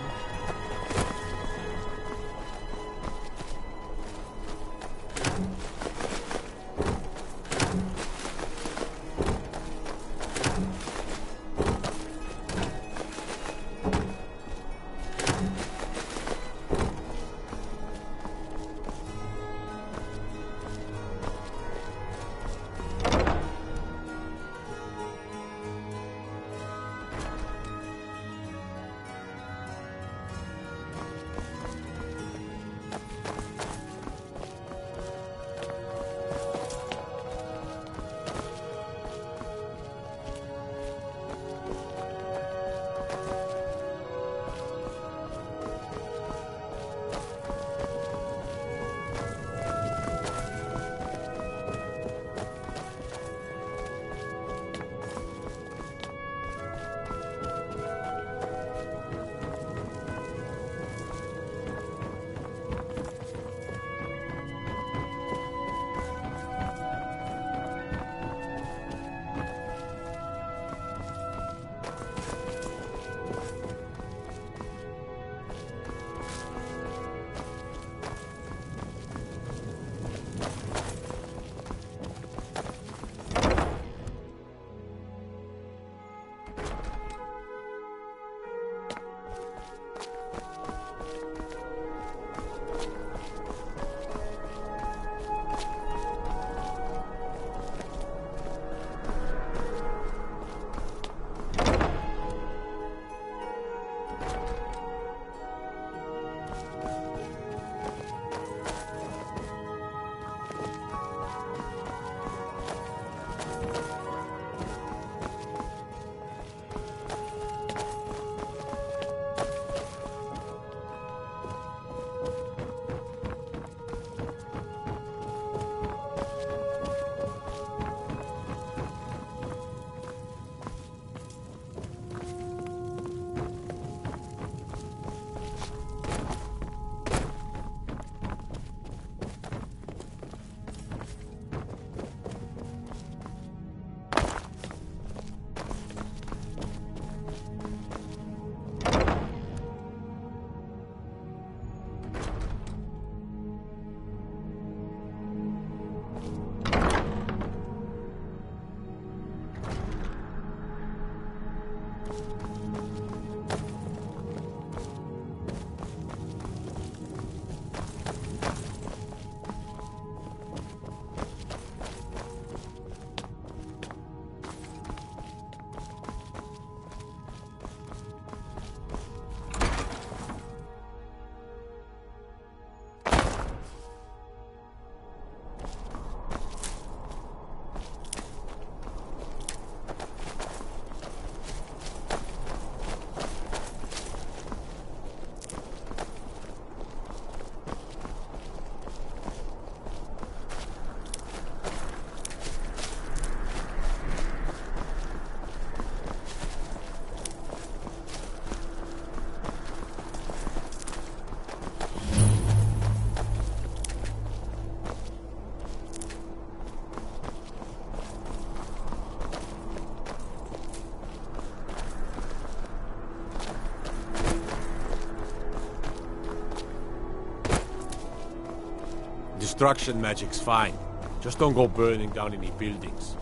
Destruction magic's fine. Just don't go burning down any buildings.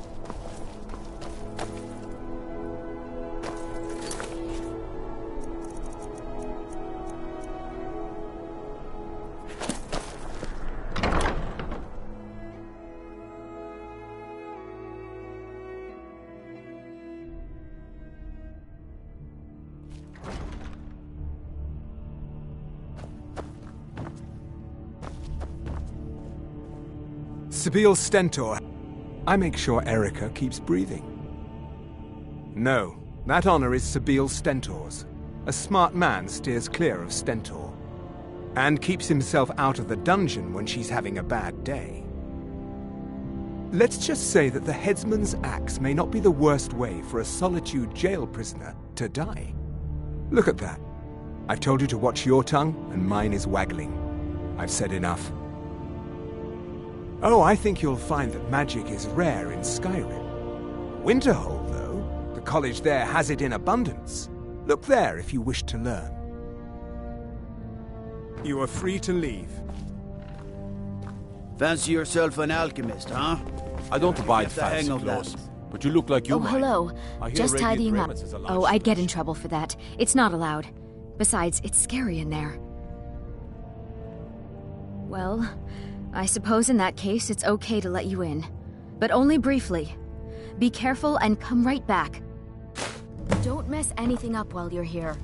Sibyl Stentor. I make sure Erica keeps breathing. No, that honor is Sibyl Stentor's. A smart man steers clear of Stentor. And keeps himself out of the dungeon when she's having a bad day. Let's just say that the headsman's axe may not be the worst way for a Solitude jail prisoner to die. Look at that. I've told you to watch your tongue, and mine is waggling. I've said enough. Oh, I think you'll find that magic is rare in Skyrim. Winterhold, though, the college there has it in abundance. Look there if you wish to learn. You are free to leave. Fancy yourself an alchemist, huh? I don't abide Get the hang fancy of that. clothes, but you look like you Oh, might. hello. I hear Just Radiant tidying up. Raymond's is a large Oh, I'd get in trouble for that. It's not allowed. Besides, it's scary in there. Well, I suppose in that case it's okay to let you in. But only briefly. Be careful and come right back. Don't mess anything up while you're here.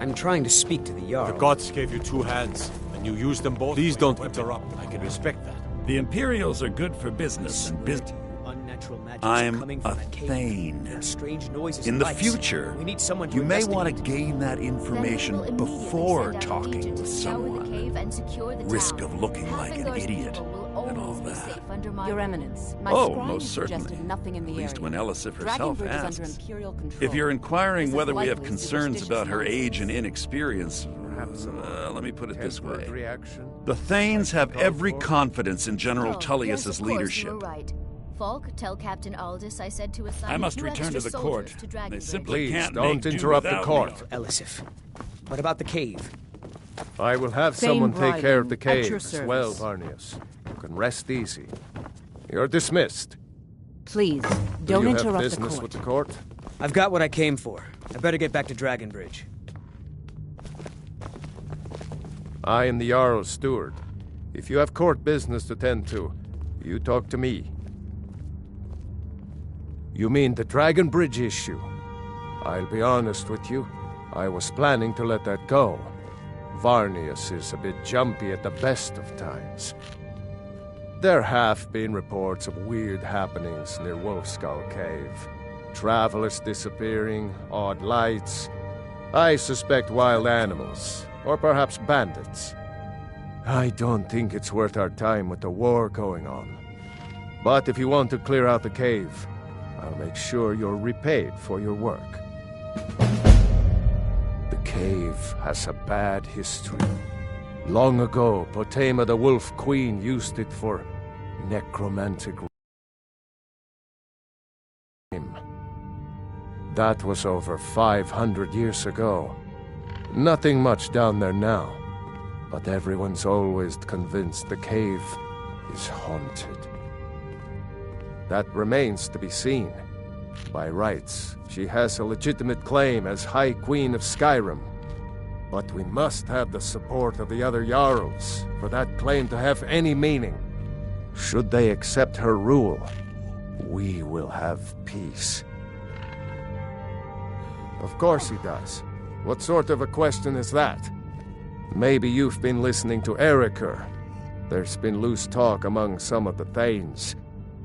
I'm trying to speak to the Jarl. The gods gave you two hands, and you used them both. Please don't interrupt. I can respect that. The Imperials are good for business and business. I'm a Thane. In the future, you may want to gain that information before talking with someone. Risk of looking like an idiot and all that. Your Eminence, my Oh, scribe most certainly. suggested nothing in the At least area. when Elisif herself Dragonbridge is under asks. Imperial control. If you're inquiring This is whether we have likely concerns about her superstitious age and inexperience, let me put it this way. Reaction. The Thanes have every confidence in General Oh, Tullius's yes, of course, leadership. You were right. Falk, tell Captain Aldous I said to assign I must two return to extra the court. soldiers to They Dragonbridge. simply Please can't don't make do interrupt the without court. Elisif. What about the cave? I will have Thane someone take care of the Bryden, at cave your as well, service. Varnius. You can rest easy. You're dismissed. Please, Do don't you interrupt have the business court. with the court? I've got what I came for. I better get back to Dragonbridge. I am the Jarl's steward. If you have court business to tend to, you talk to me. You mean the Dragonbridge issue? I'll be honest with you. I was planning to let that go. Varnius is a bit jumpy at the best of times. There have been reports of weird happenings near Wolfskull Cave. Travelers disappearing, odd lights. I suspect wild animals, or perhaps bandits. I don't think it's worth our time with the war going on. But if you want to clear out the cave, I'll make sure you're repaid for your work. The cave has a bad history. Long ago, Potema the Wolf Queen used it for necromantic. That was over 500 years ago. Nothing much down there now, but everyone's always convinced the cave is haunted. That remains to be seen. By rights, she has a legitimate claim as High Queen of Skyrim. But we must have the support of the other Jarls for that claim to have any meaning. Should they accept her rule, we will have peace. Of course he does. What sort of a question is that? Maybe you've been listening to Erica. There's been loose talk among some of the Thanes,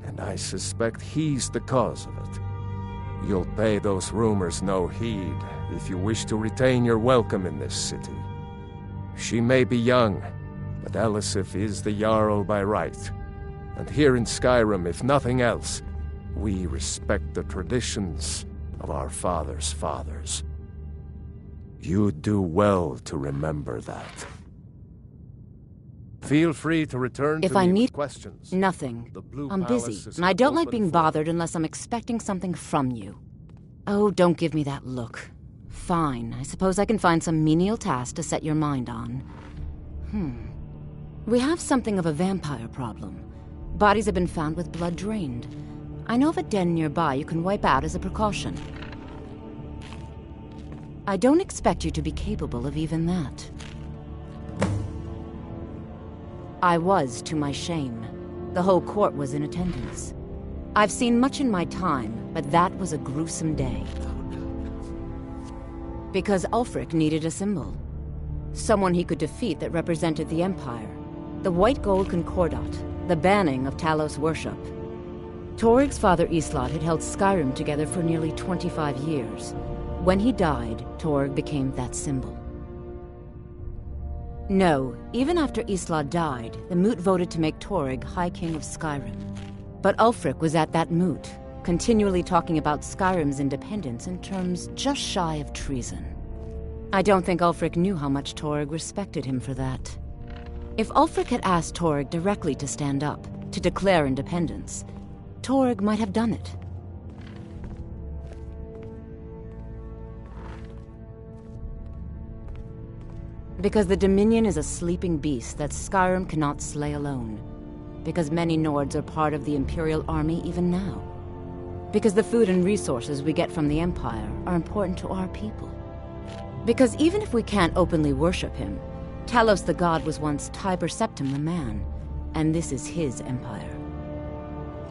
and I suspect he's the cause of it. You'll pay those rumors no heed if you wish to retain your welcome in this city. She may be young, but Elisif is the Jarl by right. And here in Skyrim, if nothing else, we respect the traditions of our fathers' fathers. You do well to remember that. Feel free to return If to I me need with questions. nothing, The Blue I'm Palace busy, is and I don't like open being for- bothered unless I'm expecting something from you. Oh, don't give me that look. Fine, I suppose I can find some menial task to set your mind on. We have something of a vampire problem. Bodies have been found with blood drained. I know of a den nearby you can wipe out as a precaution. I don't expect you to be capable of even that. I was, to my shame. The whole court was in attendance. I've seen much in my time, but that was a gruesome day. Because Ulfric needed a symbol. Someone he could defeat that represented the Empire. The White Gold Concordat, the banning of Talos worship. Toryg's father Islot had held Skyrim together for nearly 25 years. When he died, Toryg became that symbol. No, even after Islot died, the Moot voted to make Toryg High King of Skyrim. But Ulfric was at that Moot, continually talking about Skyrim's independence in terms just shy of treason. I don't think Ulfric knew how much Toryg respected him for that. If Ulfric had asked Toryg directly to stand up, to declare independence, Toryg might have done it. Because the Dominion is a sleeping beast that Skyrim cannot slay alone. Because many Nords are part of the Imperial Army even now. Because the food and resources we get from the Empire are important to our people. Because even if we can't openly worship him, Talos the God was once Tiber Septim the man, and this is his empire.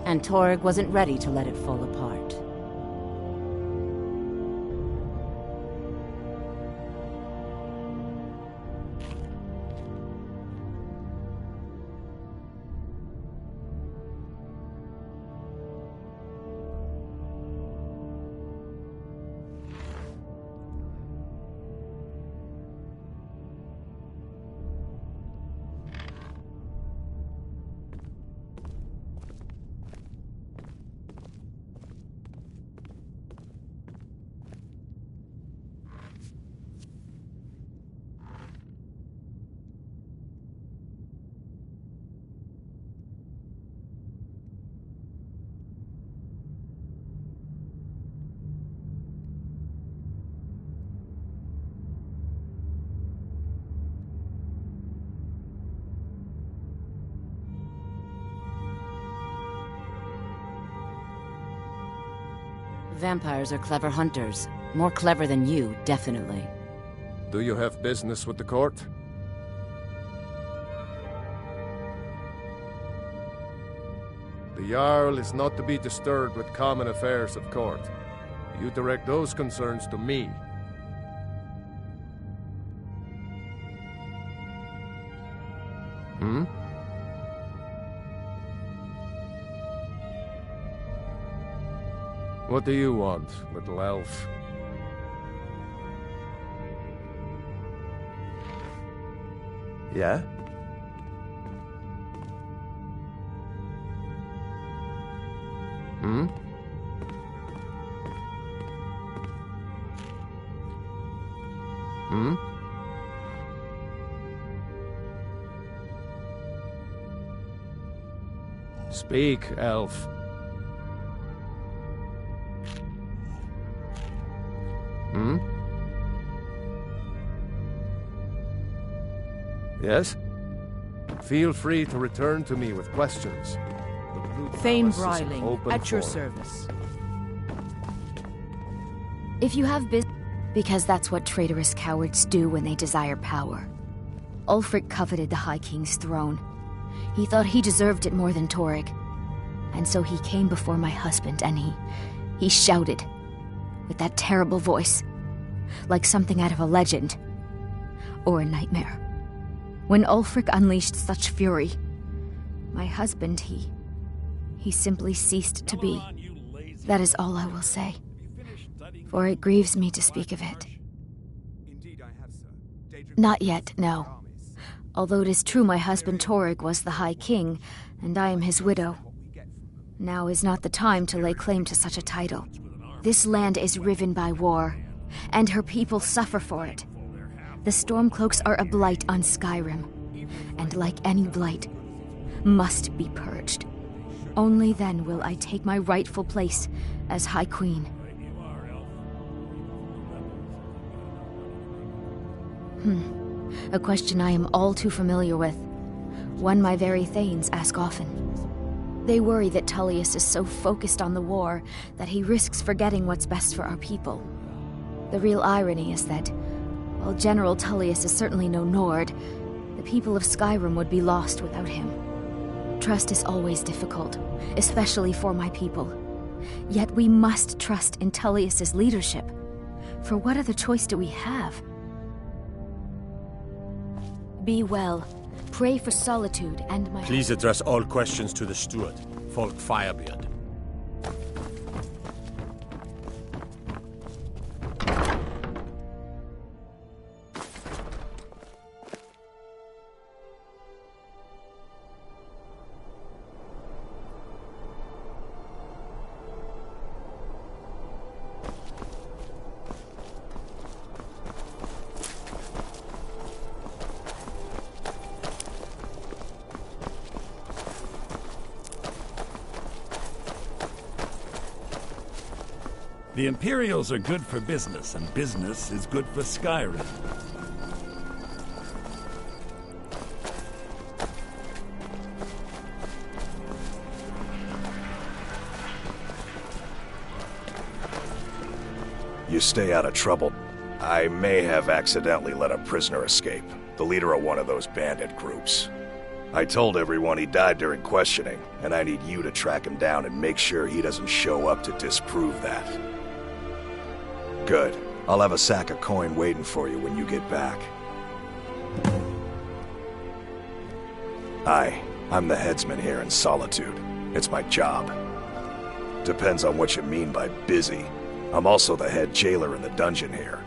And Toryg wasn't ready to let it fall apart. Vampires are clever hunters. More clever than you, definitely. Do you have business with the court? The Jarl is not to be disturbed with common affairs of court. You direct those concerns to me. What do you want, little elf? Yeah? Speak, elf. Yes? Feel free to return to me with questions. Thane Bryling, at your service. If you have business... Because that's what traitorous cowards do when they desire power. Ulfric coveted the High King's throne. He thought he deserved it more than Toryg. And so he came before my husband and he shouted. With that terrible voice. Like something out of a legend. Or a nightmare. When Ulfric unleashed such fury, my husband, he simply ceased to be. That is all I will say. For it grieves me to speak of it. Not yet, no. Although it is true my husband Toryg was the High King, and I am his widow. Now is not the time to lay claim to such a title. This land is riven by war, and her people suffer for it. The Stormcloaks are a blight on Skyrim, and like any blight, must be purged. Only then will I take my rightful place as High Queen. A question I am all too familiar with. One my very Thanes ask often. They worry that Tullius is so focused on the war that he risks forgetting what's best for our people. The real irony is that, while General Tullius is certainly no Nord, the people of Skyrim would be lost without him. Trust is always difficult, especially for my people. Yet we must trust in Tullius's leadership. For what other choice do we have? Be well. Pray for solitude and my... Please address all questions to the steward, Folk Firebeard. The Imperials are good for business, and business is good for Skyrim. You stay out of trouble. I may have accidentally let a prisoner escape, the leader of one of those bandit groups. I told everyone he died during questioning, and I need you to track him down and make sure he doesn't show up to disprove that. Good. I'll have a sack of coin waiting for you when you get back. I'm the headsman here in Solitude. It's my job. Depends on what you mean by busy. I'm also the head jailer in the dungeon here.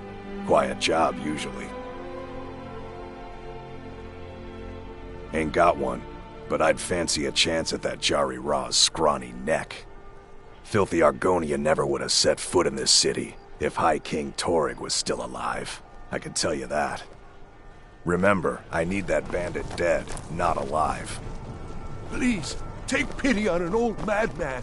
Quiet job, usually. Ain't got one, but I'd fancy a chance at that Jari Ra's scrawny neck. Filthy Argonia never would have set foot in this city if High King Torrig was still alive. I can tell you that. Remember, I need that bandit dead, not alive. Please, take pity on an old madman.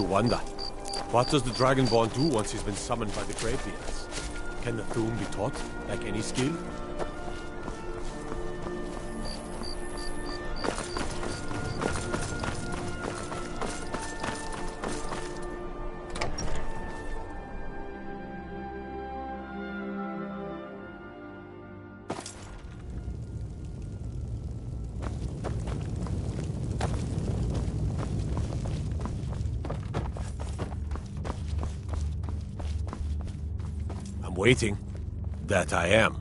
Wonder, what does the Dragonborn do once he's been summoned by the Greybeards? Can the Thuum be taught, like any skill? Waiting. That I am.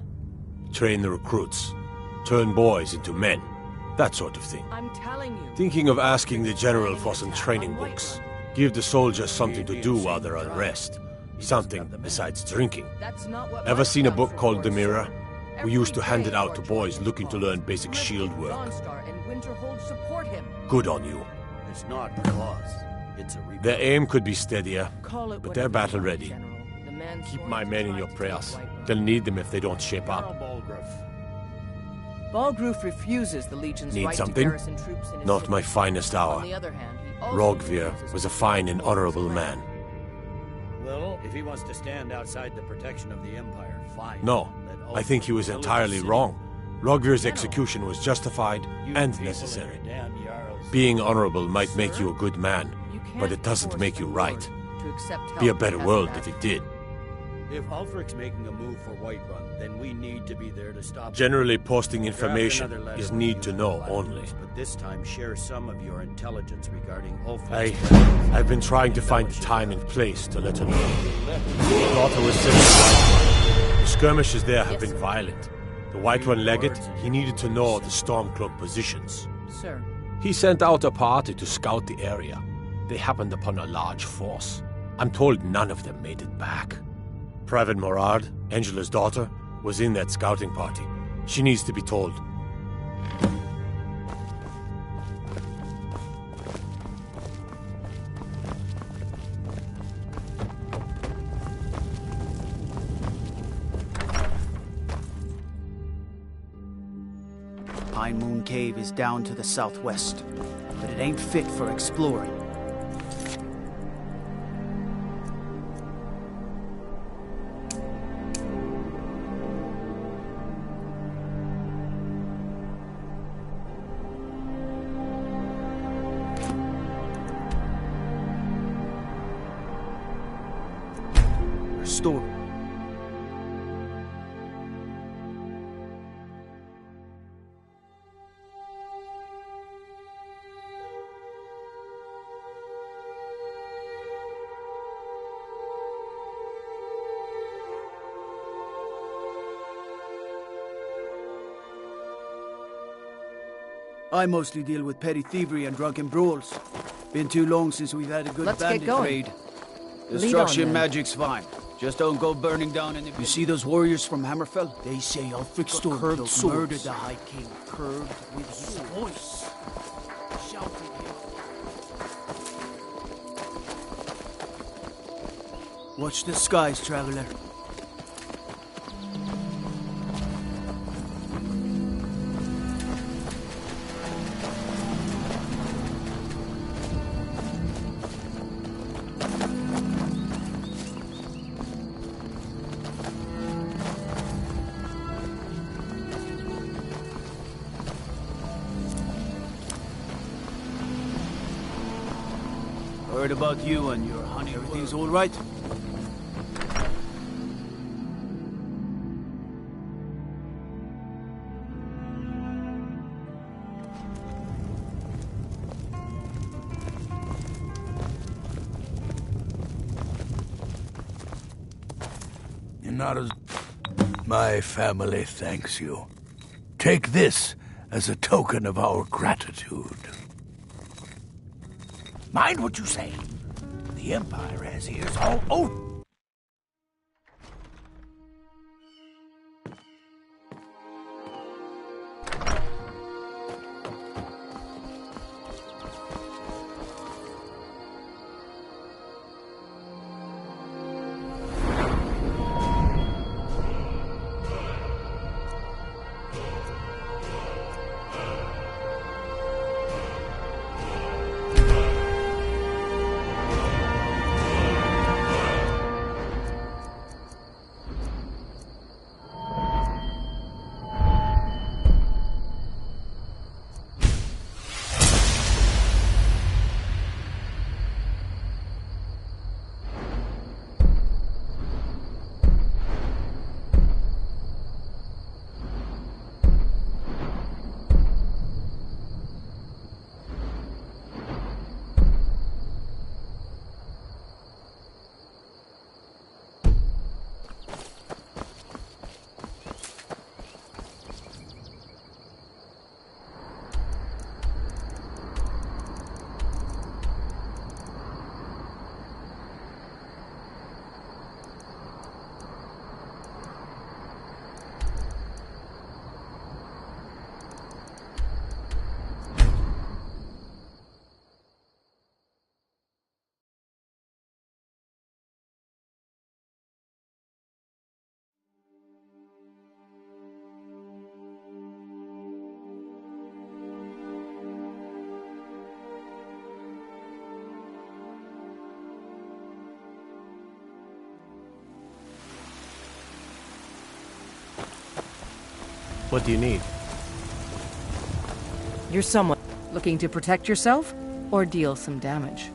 Train the recruits. Turn boys into men. That sort of thing. I'm telling you. Thinking of asking the general for some training books. Give the soldiers something to do while they're on rest. Something besides drinking. Ever seen a book called The Mirror? We used to hand it out to boys looking to learn basic shield work. Good on you. It's not because it's a Their aim could be steadier, but they're battle ready. Keep my men in your prayers. They'll need them if they don't shape up. Balgruf refuses the Legion's Need right something? to garrison troops in his Not city. my finest hour. On the other hand, he also Rogvir was a fine and honorable man. Well, if he wants to stand outside the protection of the Empire, fine. No, I think he was entirely wrong. Rogvir's execution was justified and necessary. Being honorable might make you a good man, but it doesn't make you right. Be a better world if it did. If Ulfric's making a move for Whiterun, then we need to be there to stop Generally, him. posting information Draft another is letter need with to you know and only. But this time, share some of your intelligence regarding Ulfric's... I've been trying to find the time and place to let her know. Her daughter was sent to Whiterun. The skirmishes there have been violent. The Whiterun legate, he needed to know the Stormcloak positions. Sir. He sent out a party to scout the area. They happened upon a large force. I'm told none of them made it back. Private Morard, Angela's daughter, was in that scouting party. She needs to be told. Pine Moon Cave is down to the southwest, but it ain't fit for exploring. Store. I mostly deal with petty thievery and drunken brawls. Been too long since we've had a good bandit trade. Destruction magic's fine. Just don't go burning down any... You see those warriors from Hammerfell? They say Ulfric Stormcloak murdered the High King, curved with his voice. Shouting him. Watch the skies, traveler. Heard about you and your honey. Everything's all right? You're not as... My family thanks you. Take this as a token of our gratitude. Mind what you say. The Empire has ears all over. What do you need? You're someone looking to protect yourself or deal some damage.